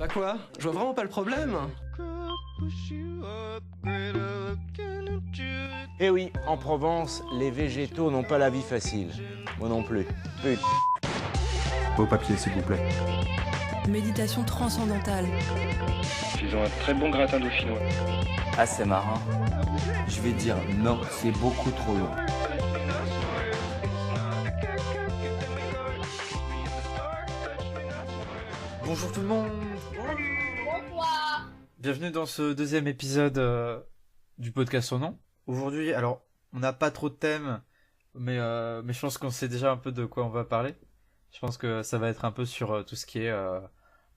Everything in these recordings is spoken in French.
Bah quoi? Je vois vraiment pas le problème. Eh oui, en Provence, les végétaux n'ont pas la vie facile. Moi non plus. Au papier, s'il vous plaît. Méditation transcendantale. Ils ont un très bon gratin dauphinois. Ah, c'est marrant. Je vais dire non, c'est beaucoup trop long. Bonjour tout le monde. Bonsoir. Bienvenue dans ce deuxième épisode du podcast Son Nom. Aujourd'hui, alors, on n'a pas trop de thèmes, mais je pense qu'on sait déjà un peu de quoi on va parler. Je pense que ça va être un peu sur tout ce qui est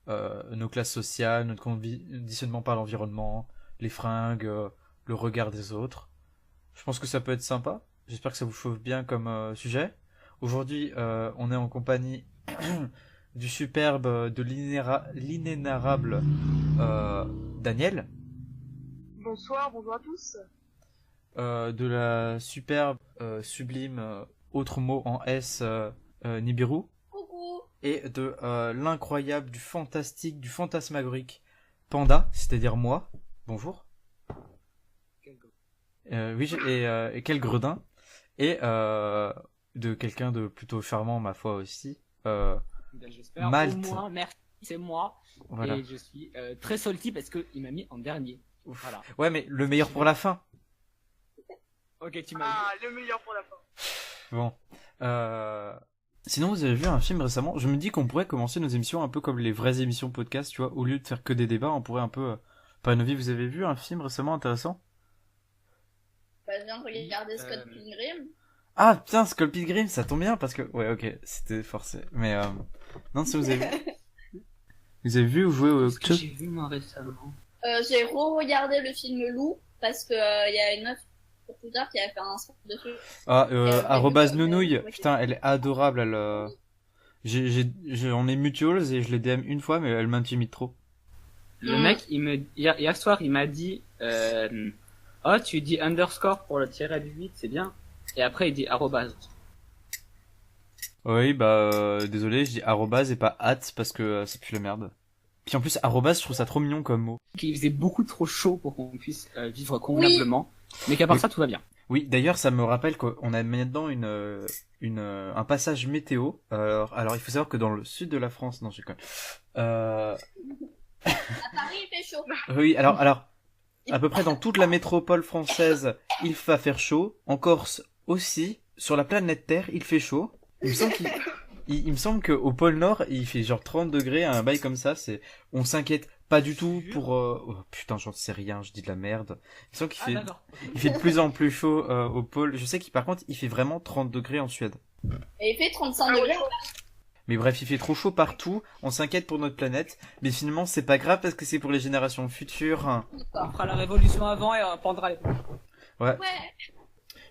nos classes sociales, notre conditionnement par l'environnement, les fringues, le regard des autres. Je pense que ça peut être sympa. J'espère que ça vous chauffe bien comme sujet. Aujourd'hui, on est en compagnie du superbe, de l'inénarrable Daniel. Bonsoir à tous. De la superbe, sublime, autre mot en S, Nibiru. Coucou. Et de l'incroyable, du fantastique, du fantasmagorique Panda, c'est-à-dire moi. Bonjour. Oui, et quel gredin. Et de quelqu'un de plutôt charmant, ma foi aussi. J'espère. Malte. Au moins, merci, c'est moi. Voilà. Et je suis très salty parce qu'il m'a mis en dernier. Voilà. Ouais, mais le meilleur pour la fin. Ok, tu m'as le meilleur pour la fin. Bon. Sinon, vous avez vu un film récemment. Je me dis qu'on pourrait commencer nos émissions un peu comme les vraies émissions podcast, tu vois. Au lieu de faire que des débats, on pourrait un peu parler de nos vies. Vous avez vu un film récemment intéressant? Bah, je viens de regarder Scott Pilgrim. Ah, putain, Skull Pilgrim, ça tombe bien parce que... Ouais, ok, c'était forcé. Mais non, si vous avez vu... Vous avez vu ou joué au... Ce que j'ai vu moi récemment. J'ai re-regardé le film Lou parce que y a une meuf sur Twitter qui a fait un spot dessus. Ah, arrobase que- nounouille. que- Putain, elle est adorable, elle... on est mutuals et je l'ai DM une fois, mais elle m'intimide trop. Le mec, hier soir, il m'a dit oh, tu dis underscore pour le tiret du 8, c'est bien. Et après, il dit arrobase. Oui, désolé, je dis arrobase et pas at parce que ça pue la merde. Puis en plus, arrobase, je trouve ça trop mignon comme mot. Il faisait beaucoup trop chaud pour qu'on puisse vivre convenablement. Mais qu'à part Oui. ça, tout va bien. Oui, d'ailleurs, ça me rappelle qu'on a maintenant un passage météo. Alors, il faut savoir que dans le sud de la France, non, je déconne. À Paris, il fait chaud. Oui, alors, à peu près dans toute la métropole française, il va faire chaud. En Corse aussi. Sur la planète Terre, il fait chaud. Il me semble qu'au pôle Nord, il fait genre 30 degrés, un bail comme ça. On s'inquiète pas du tout pour... Oh, putain, j'en sais rien, je dis de la merde. Il me semble il fait de plus en plus chaud au pôle. Je sais par contre, il fait vraiment 30 degrés en Suède. Et il fait 35 degrés. Mais bref, il fait trop chaud partout, on s'inquiète pour notre planète, mais finalement c'est pas grave parce que c'est pour les générations futures. On fera la révolution avant et on pendra les... Ouais. Ouais.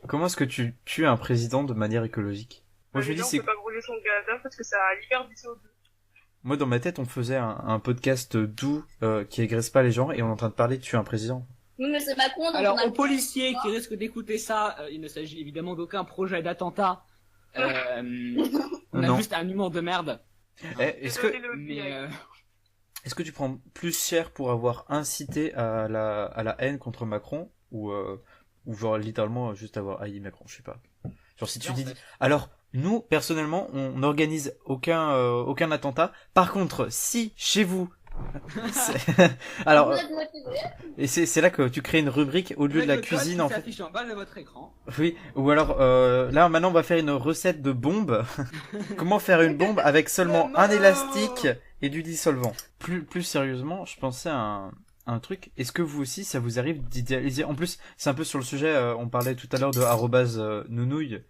Comment est-ce que tu tues un président de manière écologique? Moi je me dis on c'est... peut pas brûler son gaz parce que ça libère du CO2. Moi dans ma tête on faisait un podcast doux qui agresse pas les gens et on est en train de parler de tuer un président. Oui, mais c'est Macron. donc Alors, on a- aux policiers qui risquent d'écouter ça, il ne s'agit évidemment d'aucun projet d'attentat. On a Non. juste un humour de merde. Est-ce Mais que tu prends plus cher pour avoir incité à la haine contre Macron ou genre littéralement juste avoir haï Macron, je sais pas. Genre si tu dis... Alors, nous, personnellement, on n'organise aucun attentat. Par contre, si chez vous... Alors, Vous êtes motivés. et c'est là que tu crées une rubrique au lieu de la le code cuisine qui en fait. s'affiche en bas de votre écran. Oui, ou alors là maintenant on va faire une recette de bombe. Comment faire une bombe avec seulement un élastique et du dissolvant. Plus sérieusement, je pensais à un truc. Est-ce que vous aussi ça vous arrive d'idéaliser? En plus, c'est un peu sur le sujet, on parlait tout à l'heure de arrobase nounouille.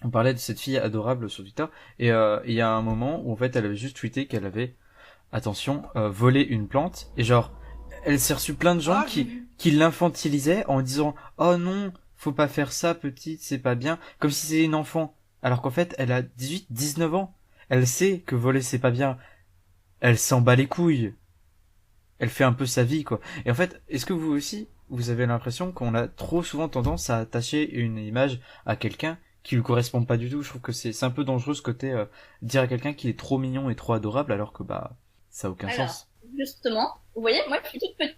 On parlait de cette fille adorable sur Twitter et il y a un moment où en fait elle avait juste tweeté qu'elle avait, attention, volé une plante et genre elle s'est reçue plein de gens qui l'infantilisaient en disant oh non, faut pas faire ça petite, c'est pas bien, comme si c'était une enfant, alors qu'en fait elle a 18-19 ans, elle sait que voler c'est pas bien, elle s'en bat les couilles, elle fait un peu sa vie quoi. Et en fait, est-ce que vous aussi vous avez l'impression qu'on a trop souvent tendance à attacher une image à quelqu'un qui lui correspond pas du tout? Je trouve que c'est un peu dangereux ce côté dire à quelqu'un qu'il est trop mignon et trop adorable alors que ça a aucun Alors, sens. justement, vous voyez, moi, je suis toute petite.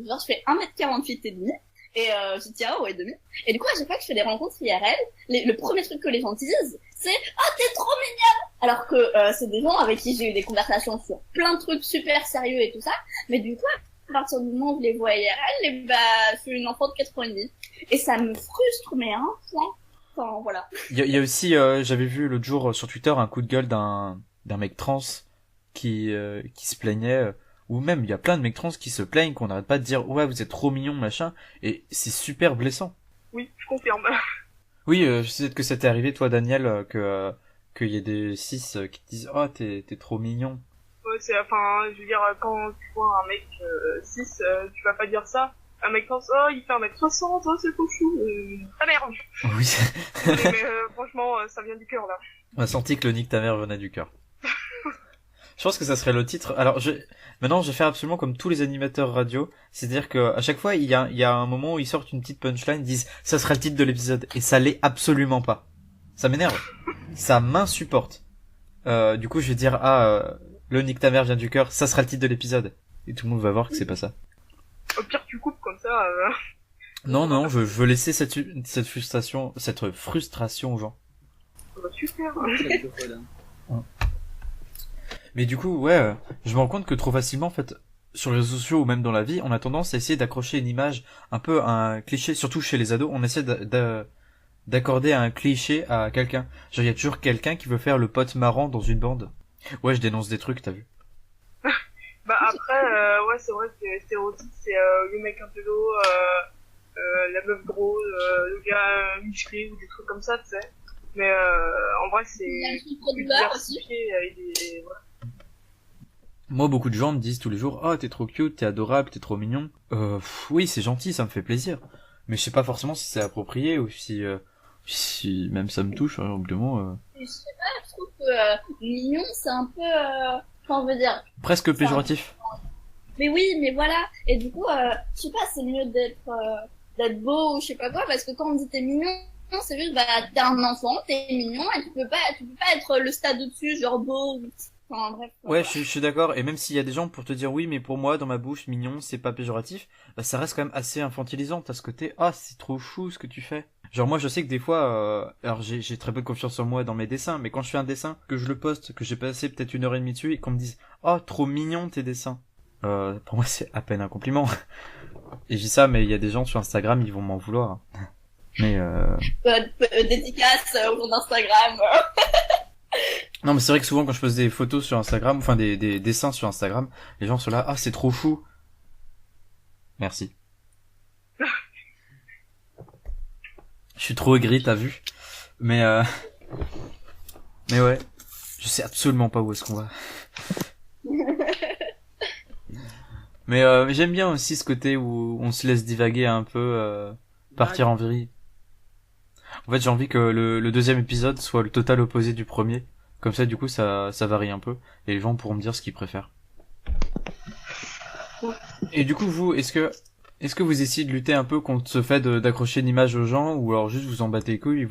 Genre, je fais 1m48 et demi. Et je tiens haut et demi. Et du coup, à chaque fois que je fais des rencontres IRL, le premier truc que les gens disent, c'est « Oh, t'es trop mignonne !» Alors que c'est des gens avec qui j'ai eu des conversations sur plein de trucs super sérieux et tout ça. Mais du coup, à partir du moment où je les vois IRL, je suis une enfant de 4 ans et demi. Et ça me frustre, mais un point. Enfin, voilà. Il y a aussi, j'avais vu l'autre jour sur Twitter un coup de gueule d'un mec trans qui se plaignait, ou même il y a plein de mecs trans qui se plaignent qu'on n'arrête pas de dire ouais vous êtes trop mignon machin, et c'est super blessant. Oui, je confirme. Oui, je sais que ça t'est arrivé toi Daniel, qu'il y ait des cis qui te disent oh t'es trop mignon. Ouais, enfin, je veux dire, quand tu vois un mec cis, tu vas pas dire ça. Un mec trans, oh, il fait 1m60, oh, c'est trop chou. Ah merde. Oui. mais franchement, ça vient du cœur, là. On a senti que le nique ta mère venait du cœur. Je pense que ça serait le titre. Alors, maintenant, je vais faire absolument comme tous les animateurs radio. C'est-à-dire que à chaque fois, il y a un moment où ils sortent une petite punchline, ils disent, ça sera le titre de l'épisode. Et ça l'est absolument pas. Ça m'énerve. Ça m'insupporte. Du coup, je vais dire, le nique ta mère vient du cœur, ça sera le titre de l'épisode. Et tout le monde va voir que c'est pas ça. Au pire, tu coupes comme ça. Non, je veux laisser cette frustration aux gens. Super. Mais du coup, ouais, je me rends compte que trop facilement, en fait, sur les réseaux sociaux ou même dans la vie, on a tendance à essayer d'accrocher une image, un peu un cliché, surtout chez les ados, on essaie d'accorder un cliché à quelqu'un. Genre, il y a toujours quelqu'un qui veut faire le pote marrant dans une bande. Ouais, je dénonce des trucs, t'as vu. Bah après, ouais, c'est vrai que les stéréotypes, c'est le mec intello, la meuf grosse, le gars musclé ou des trucs comme ça, tu sais. Mais en vrai, c'est plus diversifié et voilà. Moi, beaucoup de gens me disent tous les jours, oh, t'es trop cute, t'es adorable, t'es trop mignon. Oui, c'est gentil, ça me fait plaisir. Mais je sais pas forcément si c'est approprié ou si même ça me touche, simplement. Je sais pas, je trouve que mignon, c'est un peu, on veut dire. Presque péjoratif. Mais oui, mais voilà. Et du coup, je sais pas, c'est mieux d'être beau ou je sais pas quoi, parce que quand on dit t'es mignon, c'est juste, bah, t'es un enfant, t'es mignon, et tu peux pas être le stade au-dessus, genre beau, enfin, bref. Ouais, je suis d'accord, et même s'il y a des gens pour te dire oui, mais pour moi, dans ma bouche, mignon, c'est pas péjoratif, bah, ça reste quand même assez infantilisant, t'as ce côté, c'est trop chou ce que tu fais. Genre, moi, je sais que des fois, alors j'ai très peu de confiance en moi dans mes dessins, mais quand je fais un dessin, que je le poste, que j'ai passé peut-être 1h30 dessus, et qu'on me dise, trop mignon tes dessins. Pour moi, c'est à peine un compliment. Et je dis ça, mais il y a des gens sur Instagram, ils vont m'en vouloir. Mais dédicace au compte d'Instagram. Non, mais c'est vrai que souvent quand je pose des photos sur Instagram, enfin des dessins sur Instagram, les gens sont là, c'est trop fou. Merci. Je suis trop aigri, t'as vu. Mais ouais, je sais absolument pas où est-ce qu'on va. Mais j'aime bien aussi ce côté où on se laisse divaguer un peu, partir en vrille. En fait, j'ai envie que le deuxième épisode soit le total opposé du premier. Comme ça, du coup, ça varie un peu. Et les gens pourront me dire ce qu'ils préfèrent. Et du coup, vous, est-ce que vous essayez de lutter un peu contre ce fait d'accrocher une image aux gens, ou alors juste vous en battez les couilles et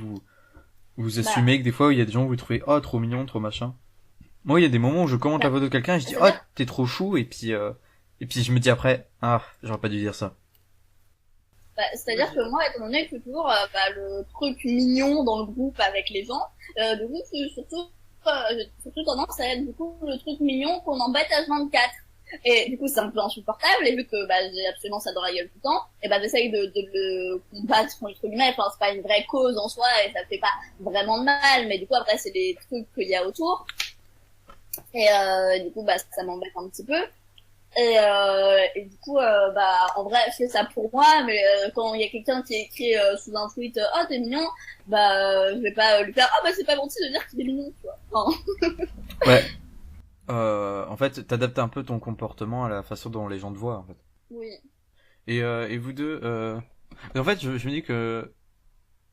vous assumez que des fois, il y a des gens où vous trouvez, trop mignon, trop machin. Moi, il y a des moments où je commente la photo de quelqu'un et je dis, t'es trop chou, et puis je me dis après, j'aurais pas dû dire ça. C'est-à-dire que moi, étant donné que je suis toujours le truc mignon dans le groupe avec les gens, du coup, j'ai surtout tendance à être du coup le truc mignon qu'on embête H24. Et du coup, c'est un peu insupportable, et vu que j'ai absolument ça dans la gueule tout le temps, et j'essaye de le combattre entre guillemets. Enfin, c'est pas une vraie cause en soi, et ça fait pas vraiment de mal, mais du coup, après, c'est des trucs qu'il y a autour. Et du coup, ça m'embête un petit peu. Et du coup, en vrai, je fais ça pour moi, mais quand il y a quelqu'un qui écrit sous un tweet, t'es mignon, je vais pas lui faire, c'est pas gentil de dire qu'il est mignon, tu vois. Enfin... Ouais. En fait, t'adaptes un peu ton comportement à la façon dont les gens te voient, en fait. Oui. Et vous deux, en fait, je me dis que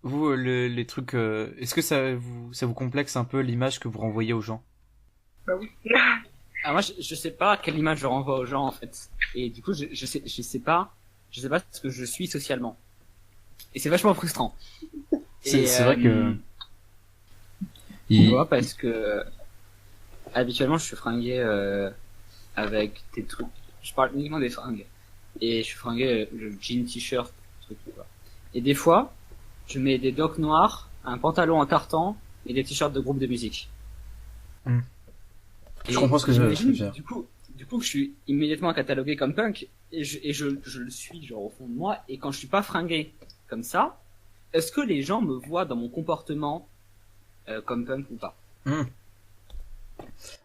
vous, les trucs, est-ce que ça vous complexe un peu l'image que vous renvoyez aux gens? Bah oui. Moi, je sais pas quelle image je renvoie aux gens, en fait. Et du coup, je sais pas ce que je suis socialement. Et c'est vachement frustrant. C'est vrai que... Tu vois, parce que habituellement, je suis fringué avec des trucs je parle uniquement des fringues. Et je suis fringué, jean, t-shirt, truc, quoi. Et des fois, je mets des docks noirs, un pantalon en tartan et des t-shirts de groupe de musique. Je comprends ce que je veux dire. Du coup, je suis immédiatement catalogué comme punk et je le suis genre au fond de moi. Et quand je suis pas fringué comme ça, est-ce que les gens me voient dans mon comportement comme punk ou pas?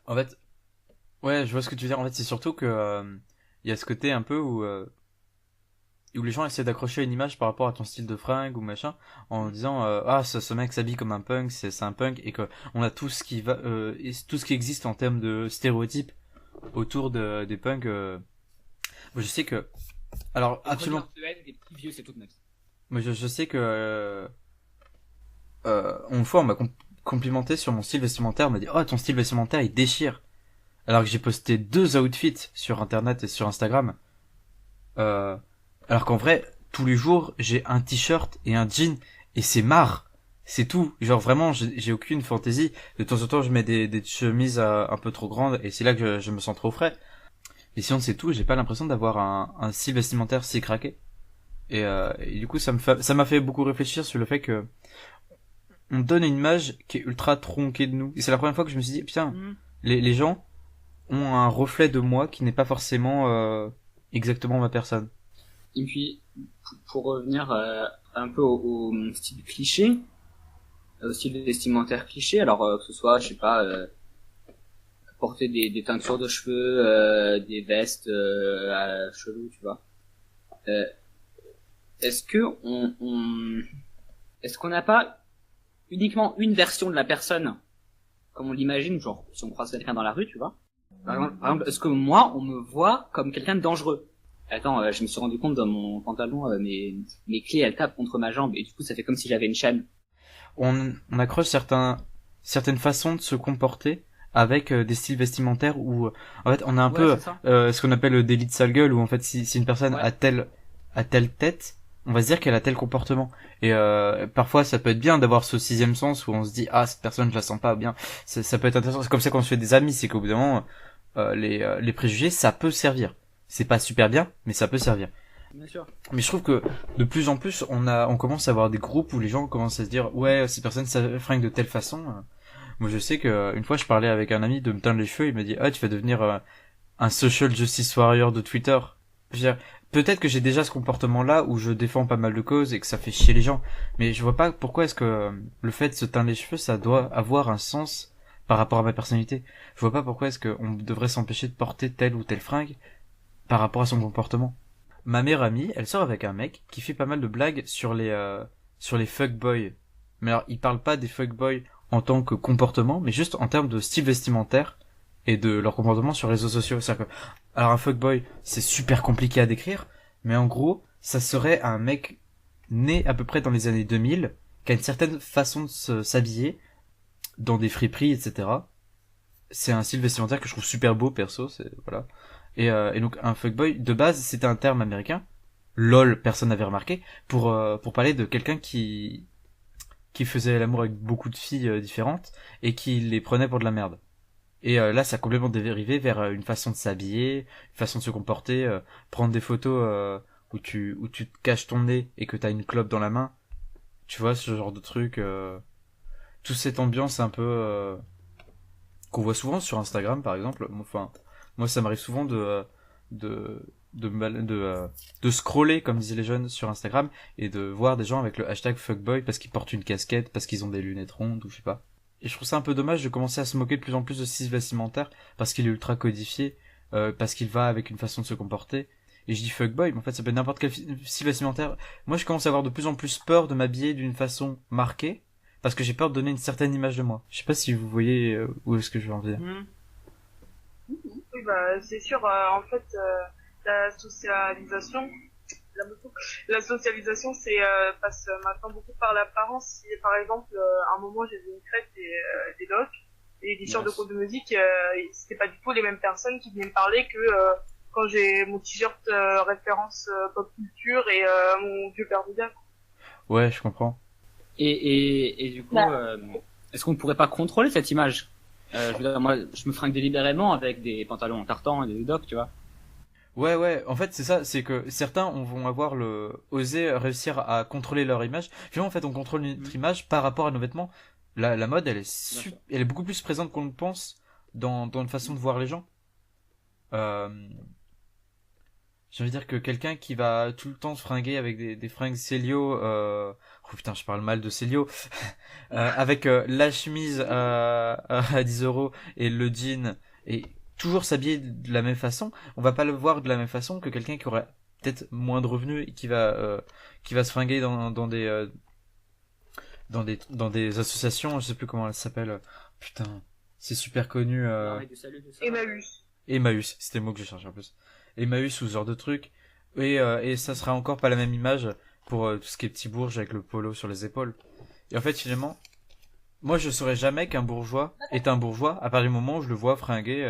En fait, ouais, je vois ce que tu veux dire. En fait, c'est surtout que il y a ce côté un peu où les gens essaient d'accrocher une image par rapport à ton style de fringue ou machin, en disant ah ce mec s'habille comme un punk, c'est un punk, et que on a tout ce qui va et tout ce qui existe en termes de stéréotypes autour des punks. Je sais que alors absolument. Des petits vieux, c'est toute ma vie. Mais je sais que une fois on m'a complimenté sur mon style vestimentaire, on m'a dit oh ton style vestimentaire il déchire, alors que j'ai posté 2 outfits sur internet et sur Instagram. Alors qu'en vrai, tous les jours, j'ai un t-shirt et un jean, et c'est marre. C'est tout. Genre vraiment, j'ai aucune fantaisie. De temps en temps, je mets des chemises un peu trop grandes, et c'est là que je me sens trop frais. Mais sinon, c'est tout. J'ai pas l'impression d'avoir un style vestimentaire si craqué. Et du coup, ça m'a fait beaucoup réfléchir sur le fait que on donne une image qui est ultra tronquée de nous. Et c'est la première fois que je me suis dit, putain, les gens ont un reflet de moi qui n'est pas forcément exactement ma personne. Et puis, pour revenir un peu au style cliché, au style vestimentaire cliché, alors que ce soit, je sais pas, porter des teintures de cheveux, des vestes à cheveux, tu vois. Est-ce qu'on n'a pas uniquement une version de la personne, comme on l'imagine, genre si on croise quelqu'un dans la rue, tu vois. Par exemple, est-ce que moi, on me voit comme quelqu'un de dangereux? Attends, je me suis rendu compte dans mon pantalon, mes clés elles tapent contre ma jambe et du coup ça fait comme si j'avais une chaîne. On accroche certaines façons de se comporter avec des styles vestimentaires où en fait on a un peu ce qu'on appelle le délit de sale gueule, où en fait si une personne a telle tête, on va se dire qu'elle a tel comportement. Et parfois ça peut être bien d'avoir ce 6e sens où on se dit ah cette personne je la sens pas bien. Ça peut être intéressant. C'est comme ça qu'on se fait des amis, c'est qu'au bout d'un moment les préjugés ça peut servir. C'est pas super bien, mais ça peut servir. Bien sûr. Mais je trouve que de plus en plus, on commence à avoir des groupes où les gens commencent à se dire ouais, ces personnes ça fringue de telle façon. Moi, je sais que une fois, je parlais avec un ami de me teindre les cheveux. Il m'a dit ah, tu vas devenir un social justice warrior de Twitter. Je veux dire, peut-être que j'ai déjà ce comportement-là où je défends pas mal de causes et que ça fait chier les gens. Mais je vois pas pourquoi est-ce que le fait de se teindre les cheveux, ça doit avoir un sens par rapport à ma personnalité. Je vois pas pourquoi est-ce qu'on devrait s'empêcher de porter telle ou telle fringue par rapport à son comportement. Ma meilleure amie, elle sort avec un mec qui fait pas mal de blagues sur les fuckboys. Mais alors, il parle pas des fuckboys en tant que comportement, mais juste en termes de style vestimentaire et de leur comportement sur les réseaux sociaux. C'est-à-dire que, alors un fuckboy, c'est super compliqué à décrire, mais en gros, ça serait un mec né à peu près dans les années 2000, qui a une certaine façon de s'habiller, dans des friperies, etc. C'est un style vestimentaire que je trouve super beau, perso, voilà. Et donc un fuckboy de base c'était un terme américain, lol, personne n'avait remarqué, pour parler de quelqu'un qui faisait l'amour avec beaucoup de filles différentes et qui les prenait pour de la merde. Et là ça a complètement dérivé vers une façon de s'habiller, une façon de se comporter, prendre des photos où tu te caches ton nez et que t'as une clope dans la main, tu vois, ce genre de truc, toute cette ambiance un peu qu'on voit souvent sur Instagram par exemple. Enfin, moi, ça m'arrive souvent de scroller, comme disaient les jeunes, sur Instagram, et de voir des gens avec le hashtag fuckboy parce qu'ils portent une casquette, parce qu'ils ont des lunettes rondes, ou je sais pas. Et je trouve ça un peu dommage de commencer à se moquer de plus en plus de style vestimentaire, parce qu'il est ultra codifié, parce qu'il va avec une façon de se comporter. Et je dis fuckboy, mais en fait, ça peut être n'importe quel style vestimentaire. Moi, je commence à avoir de plus en plus peur de m'habiller d'une façon marquée, parce que j'ai peur de donner une certaine image de moi. Je sais pas si vous voyez où est-ce que je veux en venir. Oui, bah, c'est sûr, en fait, la socialisation, c'est, passe maintenant beaucoup par l'apparence. Si, par exemple, à un moment, j'avais une crête et des locks, et des t-shirts de groupe de musique, c'était pas du tout les mêmes personnes qui venaient me parler que, quand j'ai mon t-shirt, référence, pop culture et, mon vieux père de gars. Ouais, je comprends. Et du coup, est-ce qu'on pourrait pas contrôler cette image? Je veux dire, moi, je me fringue délibérément avec des pantalons en tartan et des docks, tu vois. Ouais, en fait c'est ça, c'est que certains vont avoir oser réussir à contrôler leur image. Finalement en fait on contrôle notre image par rapport à nos vêtements. La mode elle est elle est beaucoup plus présente qu'on le pense dans une façon de voir les gens. J'ai envie de dire que quelqu'un qui va tout le temps se fringuer avec des fringues Célio, oh putain je parle mal de Célio, avec la chemise à 10 euros et le jean et toujours s'habiller de la même façon, on va pas le voir de la même façon que quelqu'un qui aurait peut-être moins de revenus et qui va se fringuer dans des associations, je sais plus comment elles s'appellent. Putain, c'est super connu. Emmaüs, c'était le mot que je cherchais en plus. Emmaüs ou ce genre de truc. Et ça sera encore pas la même image pour tout ce qui est petit bourge avec le polo sur les épaules. Et en fait, finalement, moi je saurais jamais qu'un bourgeois est un bourgeois à partir du moment où je le vois fringuer.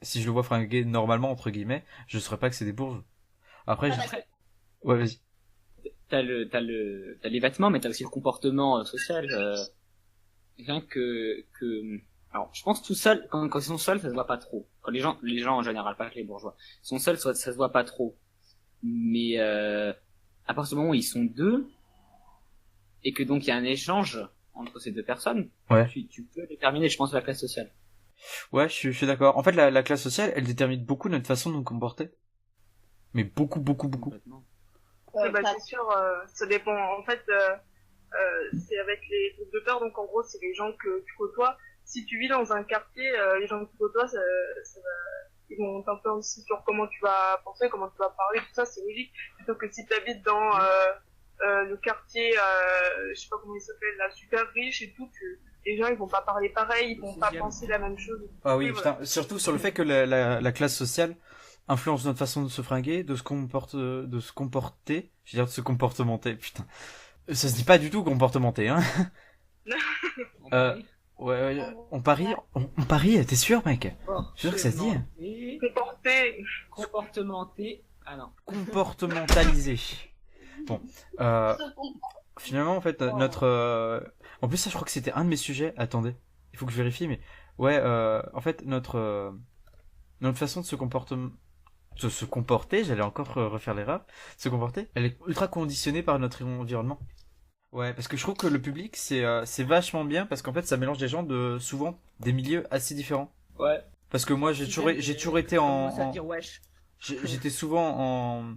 Si je le vois fringuer normalement entre guillemets, je saurais pas que c'est des bourges. Après, ouais, vas-y. T'as les vêtements, mais t'as aussi le comportement social. Rien alors, je pense tout seul, quand ils sont seuls, ça se voit pas trop. Quand les gens en général, pas que les bourgeois, sont seuls, ça se voit pas trop. Mais à partir du moment où ils sont deux, et que donc il y a un échange entre ces deux personnes, ouais. tu peux déterminer, je pense, la classe sociale. Ouais, je suis d'accord. En fait, la classe sociale, elle détermine beaucoup notre façon de nous comporter. Mais beaucoup. C'est sûr, ça dépend. En fait, c'est avec les groupes de peur, donc en gros, c'est les gens que tu côtoies. Si tu vis dans un quartier, les gens que tu côtoies, ils vont t'influencer sur comment tu vas penser, comment tu vas parler, tout ça, c'est logique. Plutôt que si tu habites dans le quartier, je sais pas comment il s'appelle, là, super riche et tout, les gens ils vont pas parler pareil, ils vont pas penser la même chose. Ah oui, putain, voilà. Surtout sur le fait que la classe sociale influence notre façon de se fringuer, de se comporter, je veux dire de se comportementer, putain. Ça se dit pas du tout comportementer, hein. Ouais, on parie, t'es sûr, mec? Je suis sûr que ça se dit. Comportementer. Ah non. Comportementalisé. Bon, finalement, en fait, en plus, ça, je crois que c'était un de mes sujets. Attendez, il faut que je vérifie, mais ouais, en fait, notre façon de se comporter, j'allais encore refaire l'erreur, se comporter, elle est ultra conditionnée par notre environnement. Ouais, parce que je trouve que le public, c'est vachement bien, parce qu'en fait, ça mélange des gens souvent, des milieux assez différents. Ouais. Parce que moi, j'ai toujours été j'étais souvent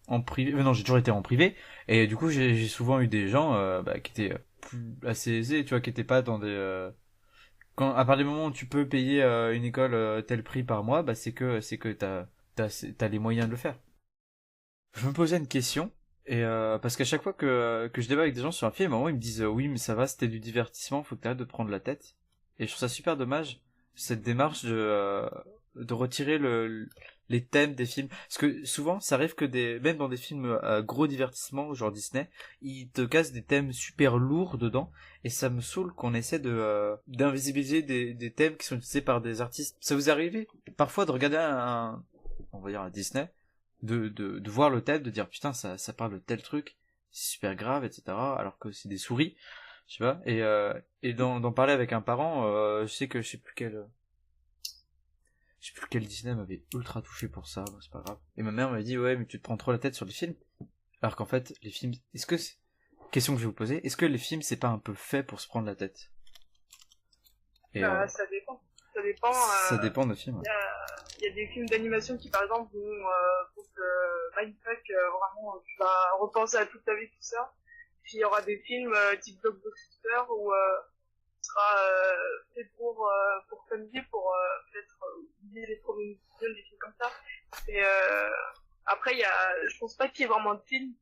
en privé, non, j'ai toujours été en privé, et du coup, j'ai souvent eu des gens, qui étaient assez aisés, tu vois, qui étaient pas dans des, à partir du moment où tu peux payer une école tel prix par mois, bah c'est que t'as les moyens de le faire. Je me posais une question. Et parce qu'à chaque fois que je débat avec des gens sur un film, à un moment ils me disent oui mais ça va, c'était du divertissement, faut que t'arrêtes de prendre la tête. Et je trouve ça super dommage cette démarche de retirer les thèmes des films, parce que souvent ça arrive que même dans des films à gros divertissement genre Disney, ils te cassent des thèmes super lourds dedans, et ça me saoule qu'on essaie d'invisibiliser des thèmes qui sont utilisés par des artistes. Ça vous est arrivé parfois de regarder on va dire un Disney, de voir le thème, de dire putain ça parle de tel truc, c'est super grave, etc. alors que c'est des souris, tu vois, et d'en parler avec un parent, je sais que je sais plus quel Disney m'avait ultra touché pour ça, bon, c'est pas grave. Et ma mère m'avait dit ouais mais tu te prends trop la tête sur les films, alors qu'en fait les films, question que je vais vous poser, est-ce que les films c'est pas un peu fait pour se prendre la tête? Et ça dépend. Ça dépend de films. Il y a des films d'animation qui, par exemple, vont te mindfuck, vraiment, tu vas repenser à toute ta vie, tout ça. Puis il y aura des films type blockbuster où sera fait pour famille, pour peut-être oublier les problèmes, des films comme ça. Et après, je pense pas qu'il y ait vraiment de film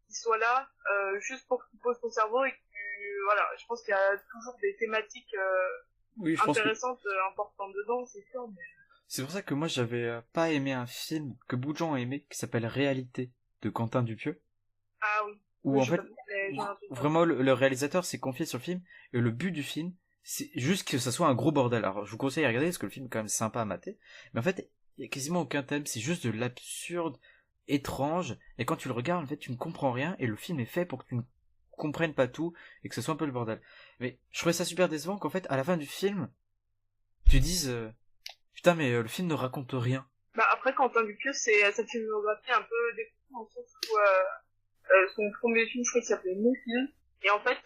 qui soit là juste pour que tu poses ton cerveau et que voilà, je pense qu'il y a toujours des thématiques intéressantes, importantes dedans, c'est sûr. Mais... C'est pour ça que moi j'avais pas aimé un film que beaucoup de gens ont aimé qui s'appelle Réalité de Quentin Dupieux. Ah oui. Où en fait vraiment le réalisateur s'est confié sur le film, et le but du film c'est juste que ça soit un gros bordel. Alors je vous conseille à regarder parce que le film est quand même sympa à mater, mais en fait il y a quasiment aucun thème, c'est juste de l'absurde étrange, et quand tu le regardes en fait tu ne comprends rien, et le film est fait pour que tu ne comprennes pas tout et que ce soit un peu le bordel. Mais je trouvais ça super décevant qu'en fait à la fin du film tu dises putain mais le film ne raconte rien. Bah après, Quentin Dupieux, c'est sa filmographie un peu découverte dans le sens où son premier film, je crois qu'il s'appelait Mon film, et en fait,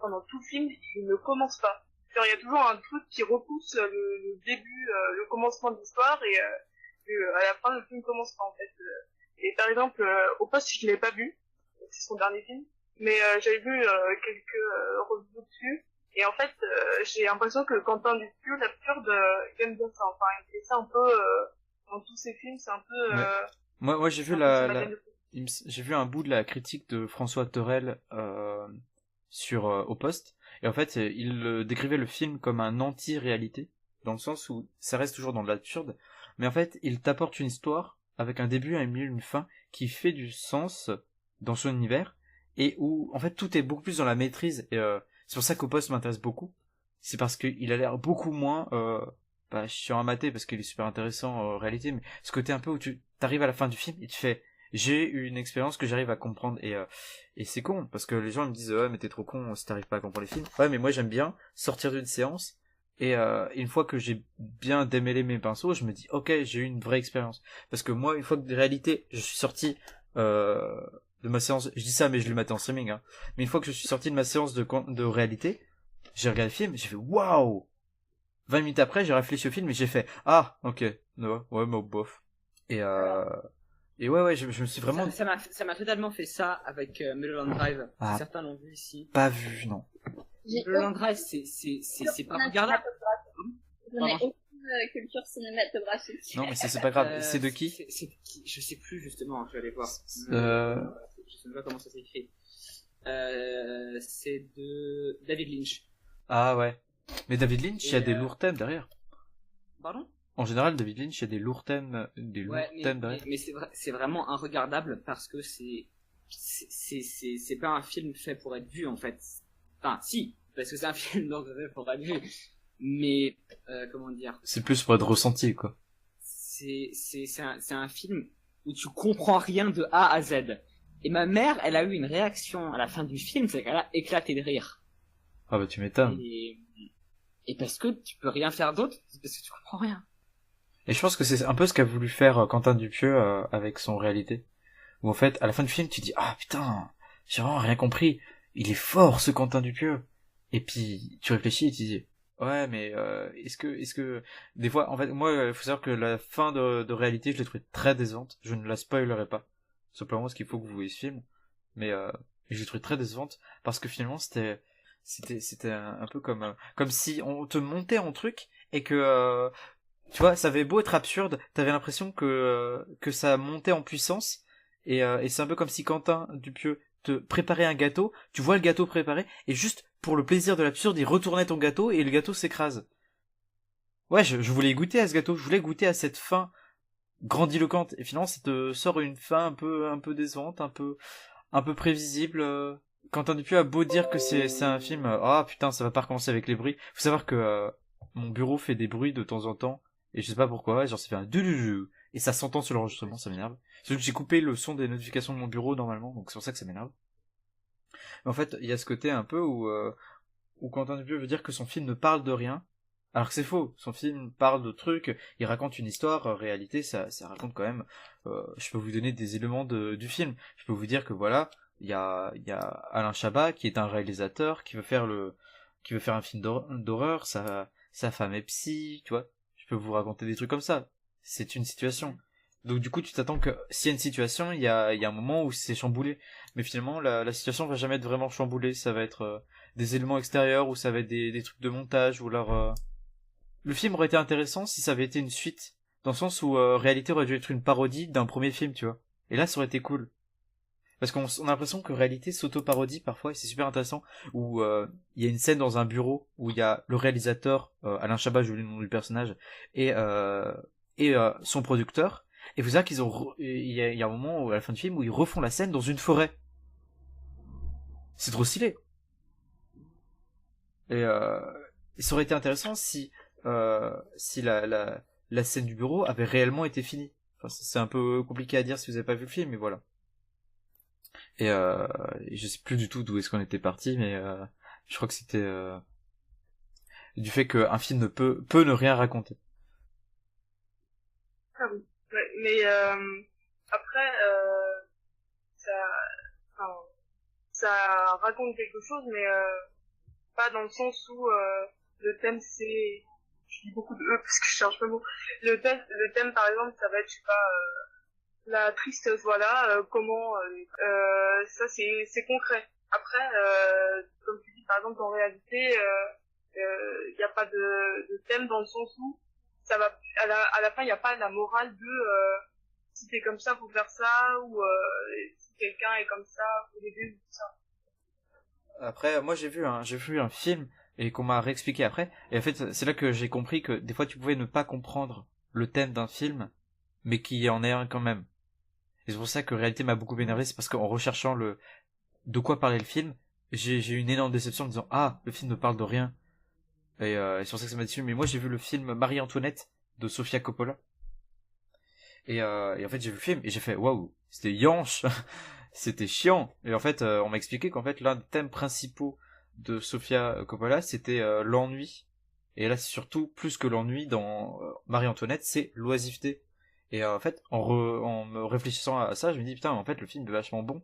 pendant tout le film, il ne commence pas. Genre, il y a toujours un truc qui repousse le début, le commencement de l'histoire, et à la fin, le film commence pas, en fait. Et par exemple, Au Poste, je l'ai pas vu, c'est son dernier film, mais j'avais vu quelques reviews dessus, et en fait, j'ai l'impression que Quentin Dupieux, l'absurde, il aime bien ça. Enfin, il fait ça un peu dans tous ses films, c'est un peu... Moi j'ai vu j'ai vu un bout de la critique de François Torel sur Au Poste, et en fait, il décrivait le film comme un anti-réalité, dans le sens où ça reste toujours dans l'absurde, mais en fait, il t'apporte une histoire avec un début, un milieu, une fin, qui fait du sens dans son univers, et où, en fait, tout est beaucoup plus dans la maîtrise, et c'est pour ça qu'Au Poste m'intéresse beaucoup. C'est parce qu'il a l'air beaucoup moins chiant à mater, parce qu'il est super intéressant en réalité, mais ce côté un peu où tu t'arrives à la fin du film et tu fais j'ai eu une expérience que j'arrive à comprendre, et c'est con parce que les gens ils me disent ouais mais t'es trop con si t'arrives pas à comprendre les films. Ouais, mais moi j'aime bien sortir d'une séance et une fois que j'ai bien démêlé mes pinceaux, je me dis ok, j'ai eu une vraie expérience, parce que moi une fois que de réalité je suis sorti de ma séance, je dis ça mais je le mettais en streaming hein, mais une fois que je suis sorti de ma séance de réalité, j'ai regardé le film et j'ai fait waouh. 20 minutes après, j'ai réfléchi au film et j'ai fait ah ok, ouais mais bof. Et ouais, je me suis vraiment... Ça m'a totalement fait ça avec Mulholland Drive. Ah, Certains l'ont vu ici. Pas vu, non. Mulholland Drive, c'est pas regardable. Je n'ai aucune culture cinématographique. Non, mais c'est pas grave. C'est de qui? Je sais plus, justement, je vais aller voir. Je sais pas comment ça s'écrit. C'est de David Lynch. Ah ouais. Mais David Lynch, il y a des lourds thèmes derrière. Pardon? En général, David Lynch, il y a des lourds thèmes, derrière. Mais c'est vraiment regardable parce que c'est pas un film fait pour être vu, en fait. Enfin, si, parce que c'est un film donc fait pour être vu. Mais, comment dire? C'est plus pour être ressenti, quoi. C'est un film où tu comprends rien de A à Z. Et ma mère, elle a eu une réaction à la fin du film, c'est qu'elle a éclaté de rire. Ah bah tu m'étonnes. Et parce que tu peux rien faire d'autre, parce que tu comprends rien. Et je pense que c'est un peu ce qu'a voulu faire Quentin Dupieux avec son réalité. Où en fait, à la fin du film, tu dis ah putain, j'ai vraiment rien compris. Il est fort ce Quentin Dupieux. Et puis tu réfléchis et tu dis ouais mais est-ce que des fois en fait moi il faut savoir que la fin de réalité je l'ai trouvée très décevante. Je ne la spoilerai pas. Simplement parce qu'il faut que vous voyez ce film. Mais je l'ai trouvée très décevante parce que finalement c'était un peu comme si on te montait en truc et que tu vois, ça avait beau être absurde, t'avais l'impression que ça montait en puissance, et c'est un peu comme si Quentin Dupieux te préparait un gâteau, tu vois le gâteau préparé, et juste pour le plaisir de l'absurde, il retournait ton gâteau et le gâteau s'écrase. Ouais, je voulais goûter à ce gâteau, je voulais goûter à cette fin grandiloquente, et finalement ça te sort une fin un peu décevante, un peu prévisible. Quentin Dupieux a beau dire que c'est un film, putain ça va pas recommencer avec les bruits. Faut savoir que mon bureau fait des bruits de temps en temps. Et je sais pas pourquoi, genre ça fait un du et ça s'entend sur l'enregistrement, ça m'énerve. Surtout que j'ai coupé le son des notifications de mon bureau normalement, donc c'est pour ça que ça m'énerve. Mais en fait, il y a ce côté un peu où Quentin Dupieux veut dire que son film ne parle de rien, alors que c'est faux. Son film parle de trucs, il raconte une histoire, réalité, ça raconte quand même. Je peux vous donner des éléments du film. Je peux vous dire que voilà, il y a Alain Chabat qui est un réalisateur qui veut faire un film d'horreur, sa femme est psy, tu vois. Je peux vous raconter des trucs comme ça. C'est une situation. Donc du coup, tu t'attends que s'il y a une situation, il y a un moment où c'est chamboulé. Mais finalement, la situation va jamais être vraiment chamboulée. Ça va être des éléments extérieurs, ou ça va être des trucs de montage, ou alors... Le film aurait été intéressant si ça avait été une suite. Dans le sens où Réalité aurait dû être une parodie d'un premier film, tu vois. Et là, ça aurait été cool. Parce qu'on a l'impression que Réalité s'auto-parodie parfois, et c'est super intéressant, où il y a une scène dans un bureau, où il y a le réalisateur, Alain Chabat, j'ai oublié le nom du personnage, et son producteur, et vous savez il y a un moment où, à la fin du film où ils refont la scène dans une forêt. C'est trop stylé. Et ça aurait été intéressant si la scène du bureau avait réellement été finie. Enfin, c'est un peu compliqué à dire si vous avez pas vu le film, mais voilà. Et je sais plus du tout d'où est-ce qu'on était parti, mais je crois que c'était du fait qu'un film ne peut ne rien raconter. Ah oui. Ouais, mais après, ça, enfin, ça raconte quelque chose, mais pas dans le sens où le thème c'est, je dis beaucoup de E parce que je cherche pas le mot. Le thème par exemple, ça va être, je sais pas, la triste voilà, comment, ça c'est concret. Après, comme tu dis par exemple en réalité, il y a pas de thème dans le sens où ça va à la fin il y a pas la morale de si t'es comme ça faut faire ça ou si quelqu'un est comme ça faut l'aider ou tout ça. Après, moi j'ai vu un film et qu'on m'a réexpliqué après. Et en fait, c'est là que j'ai compris que des fois tu pouvais ne pas comprendre le thème d'un film, mais qu'il y en ait un quand même. Et c'est pour ça que la réalité m'a beaucoup énervé, c'est parce qu'en recherchant de quoi parlait le film, j'ai eu une énorme déception en me disant ah, le film ne parle de rien. Et c'est pour ça que ça m'a déçu. Mais moi j'ai vu le film Marie-Antoinette de Sofia Coppola. Et en fait j'ai vu le film et j'ai fait waouh, c'était yanche. C'était chiant. Et en fait, on m'a expliqué qu'en fait, l'un des thèmes principaux de Sofia Coppola, c'était l'ennui. Et là, c'est surtout, plus que l'ennui dans Marie-Antoinette, c'est l'oisiveté. Et en fait, en me réfléchissant à ça, je me dis, putain, en fait, le film est vachement bon.